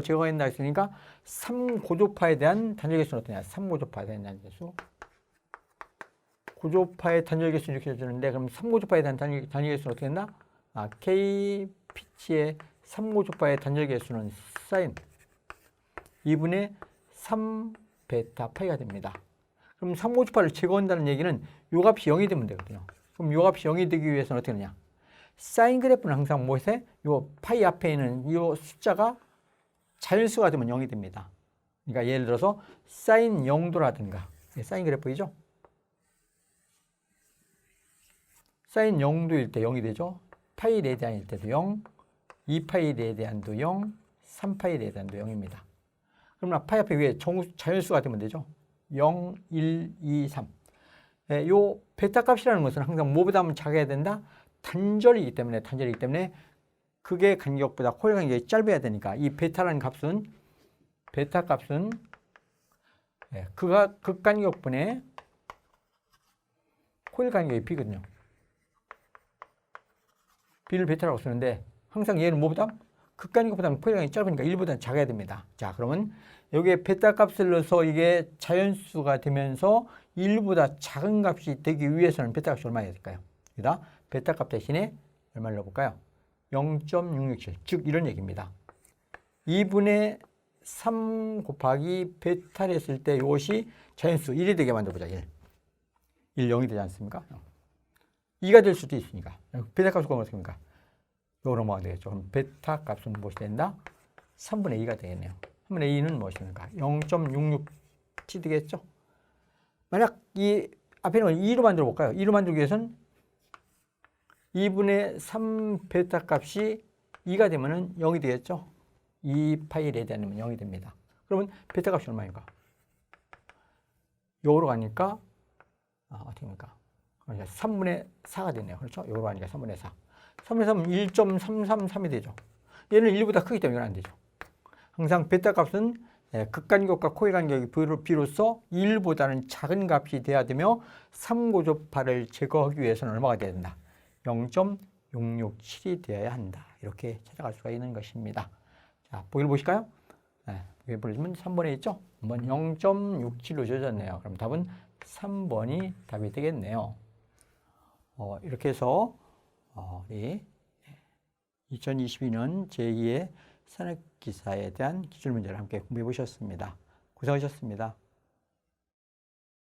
제거한다 했으니까 3고조파에 대한 단절 계수는 어떠냐? 3고조파에 대한 단절 계수. 고조파의 단절 계수는 이렇게 해주는데 그럼 3고조파에 대한 단절 계수는 어떻게 된다? K 피치의 3고조파의 단절 계수는 사인 2분의 3 베타 파이가 됩니다. 그럼 3고조파를 제거한다는 얘기는 요 값이 0이 되면 되거든요. 그럼 요 값이 0이 되기 위해서는 어떻게 되냐? 사인 그래프는 항상 무엇에? 요 파이 앞에 있는 요 숫자가 자연수가 되면 0이 됩니다. 그러니까 예를 들어서 사인 0도라든가 사인 그래프이죠? 사인 0도일 때 0이 되죠. 파이 레디안일 때도 0, 2파이 레디안도 0, 3파이 레디안도 0입니다. 그러면 파이 앞에 위에 자연수가 되면 되죠. 0, 1, 2, 3. 요 베타 값이라는 것은 항상 뭐보다 작아야 된다? 단절이기 때문에 극의 간격보다 코일 간격이 짧아야 되니까 이 베타라는 값은 극 간격분의 코일 간격의 비거든요. B를 베타라고 쓰는데 항상 얘는 뭐보다? 극간격보다 코일 간격이 짧으니까 1보다 작아야 됩니다. 자, 그러면 여기에 베타 값을 넣어서 이게 자연수가 되면서 1보다 작은 값이 되기 위해서는 베타 값이 얼마나 될까요? 여기다 베타 값 대신에 얼마를 넣어볼까요? 0.667, 즉 이런 얘기입니다. 2분의 3 곱하기 베타를 했을 때 이것이 자연수 1이 되게 만들어보자. 1, 0이 되지 않습니까? 2가 될 수도 있으니까. 베타 값은 어떻게 됩니까? 요로 넘어가야 되겠죠. 그럼 베타 값은 무엇이 된다? 3분의 2가 되겠네요. 3분의 2는 무엇입니까? 0.66이 되겠죠. 만약 이 앞에 있는 걸 2로 만들어 볼까요? 2로 만들기 위해서는 2분의 3 베타 값이 2가 되면은 0이 되겠죠. 2파이 레디안이면 0이 됩니다. 그러면 베타 값이 얼마인가? 요로 가니까 어떻게 됩니까? 3분의 4가 되네요. 그렇죠? 요로 가니까 3분의 4. 3분의 3은 1.333이 되죠. 얘는 1보다 크기 때문에 이건 안 되죠. 항상 베타 값은 극간격과 코일 간격의 비로서 1보다는 작은 값이 돼야 되며 3고조파를 제거하기 위해서는 얼마가 돼야 된다? 0.667이 되어야 한다. 이렇게 찾아갈 수가 있는 것입니다. 자, 보기를 보실까요? 보기를 보시면 3번에 있죠? 한번 0.67로 주어졌네요. 그럼 답은 3번이 답이 되겠네요. 이렇게 해서 우리 2022년 제2의 산업기사에 대한 기출문제를 함께 공부해 보셨습니다. 고생하셨습니다.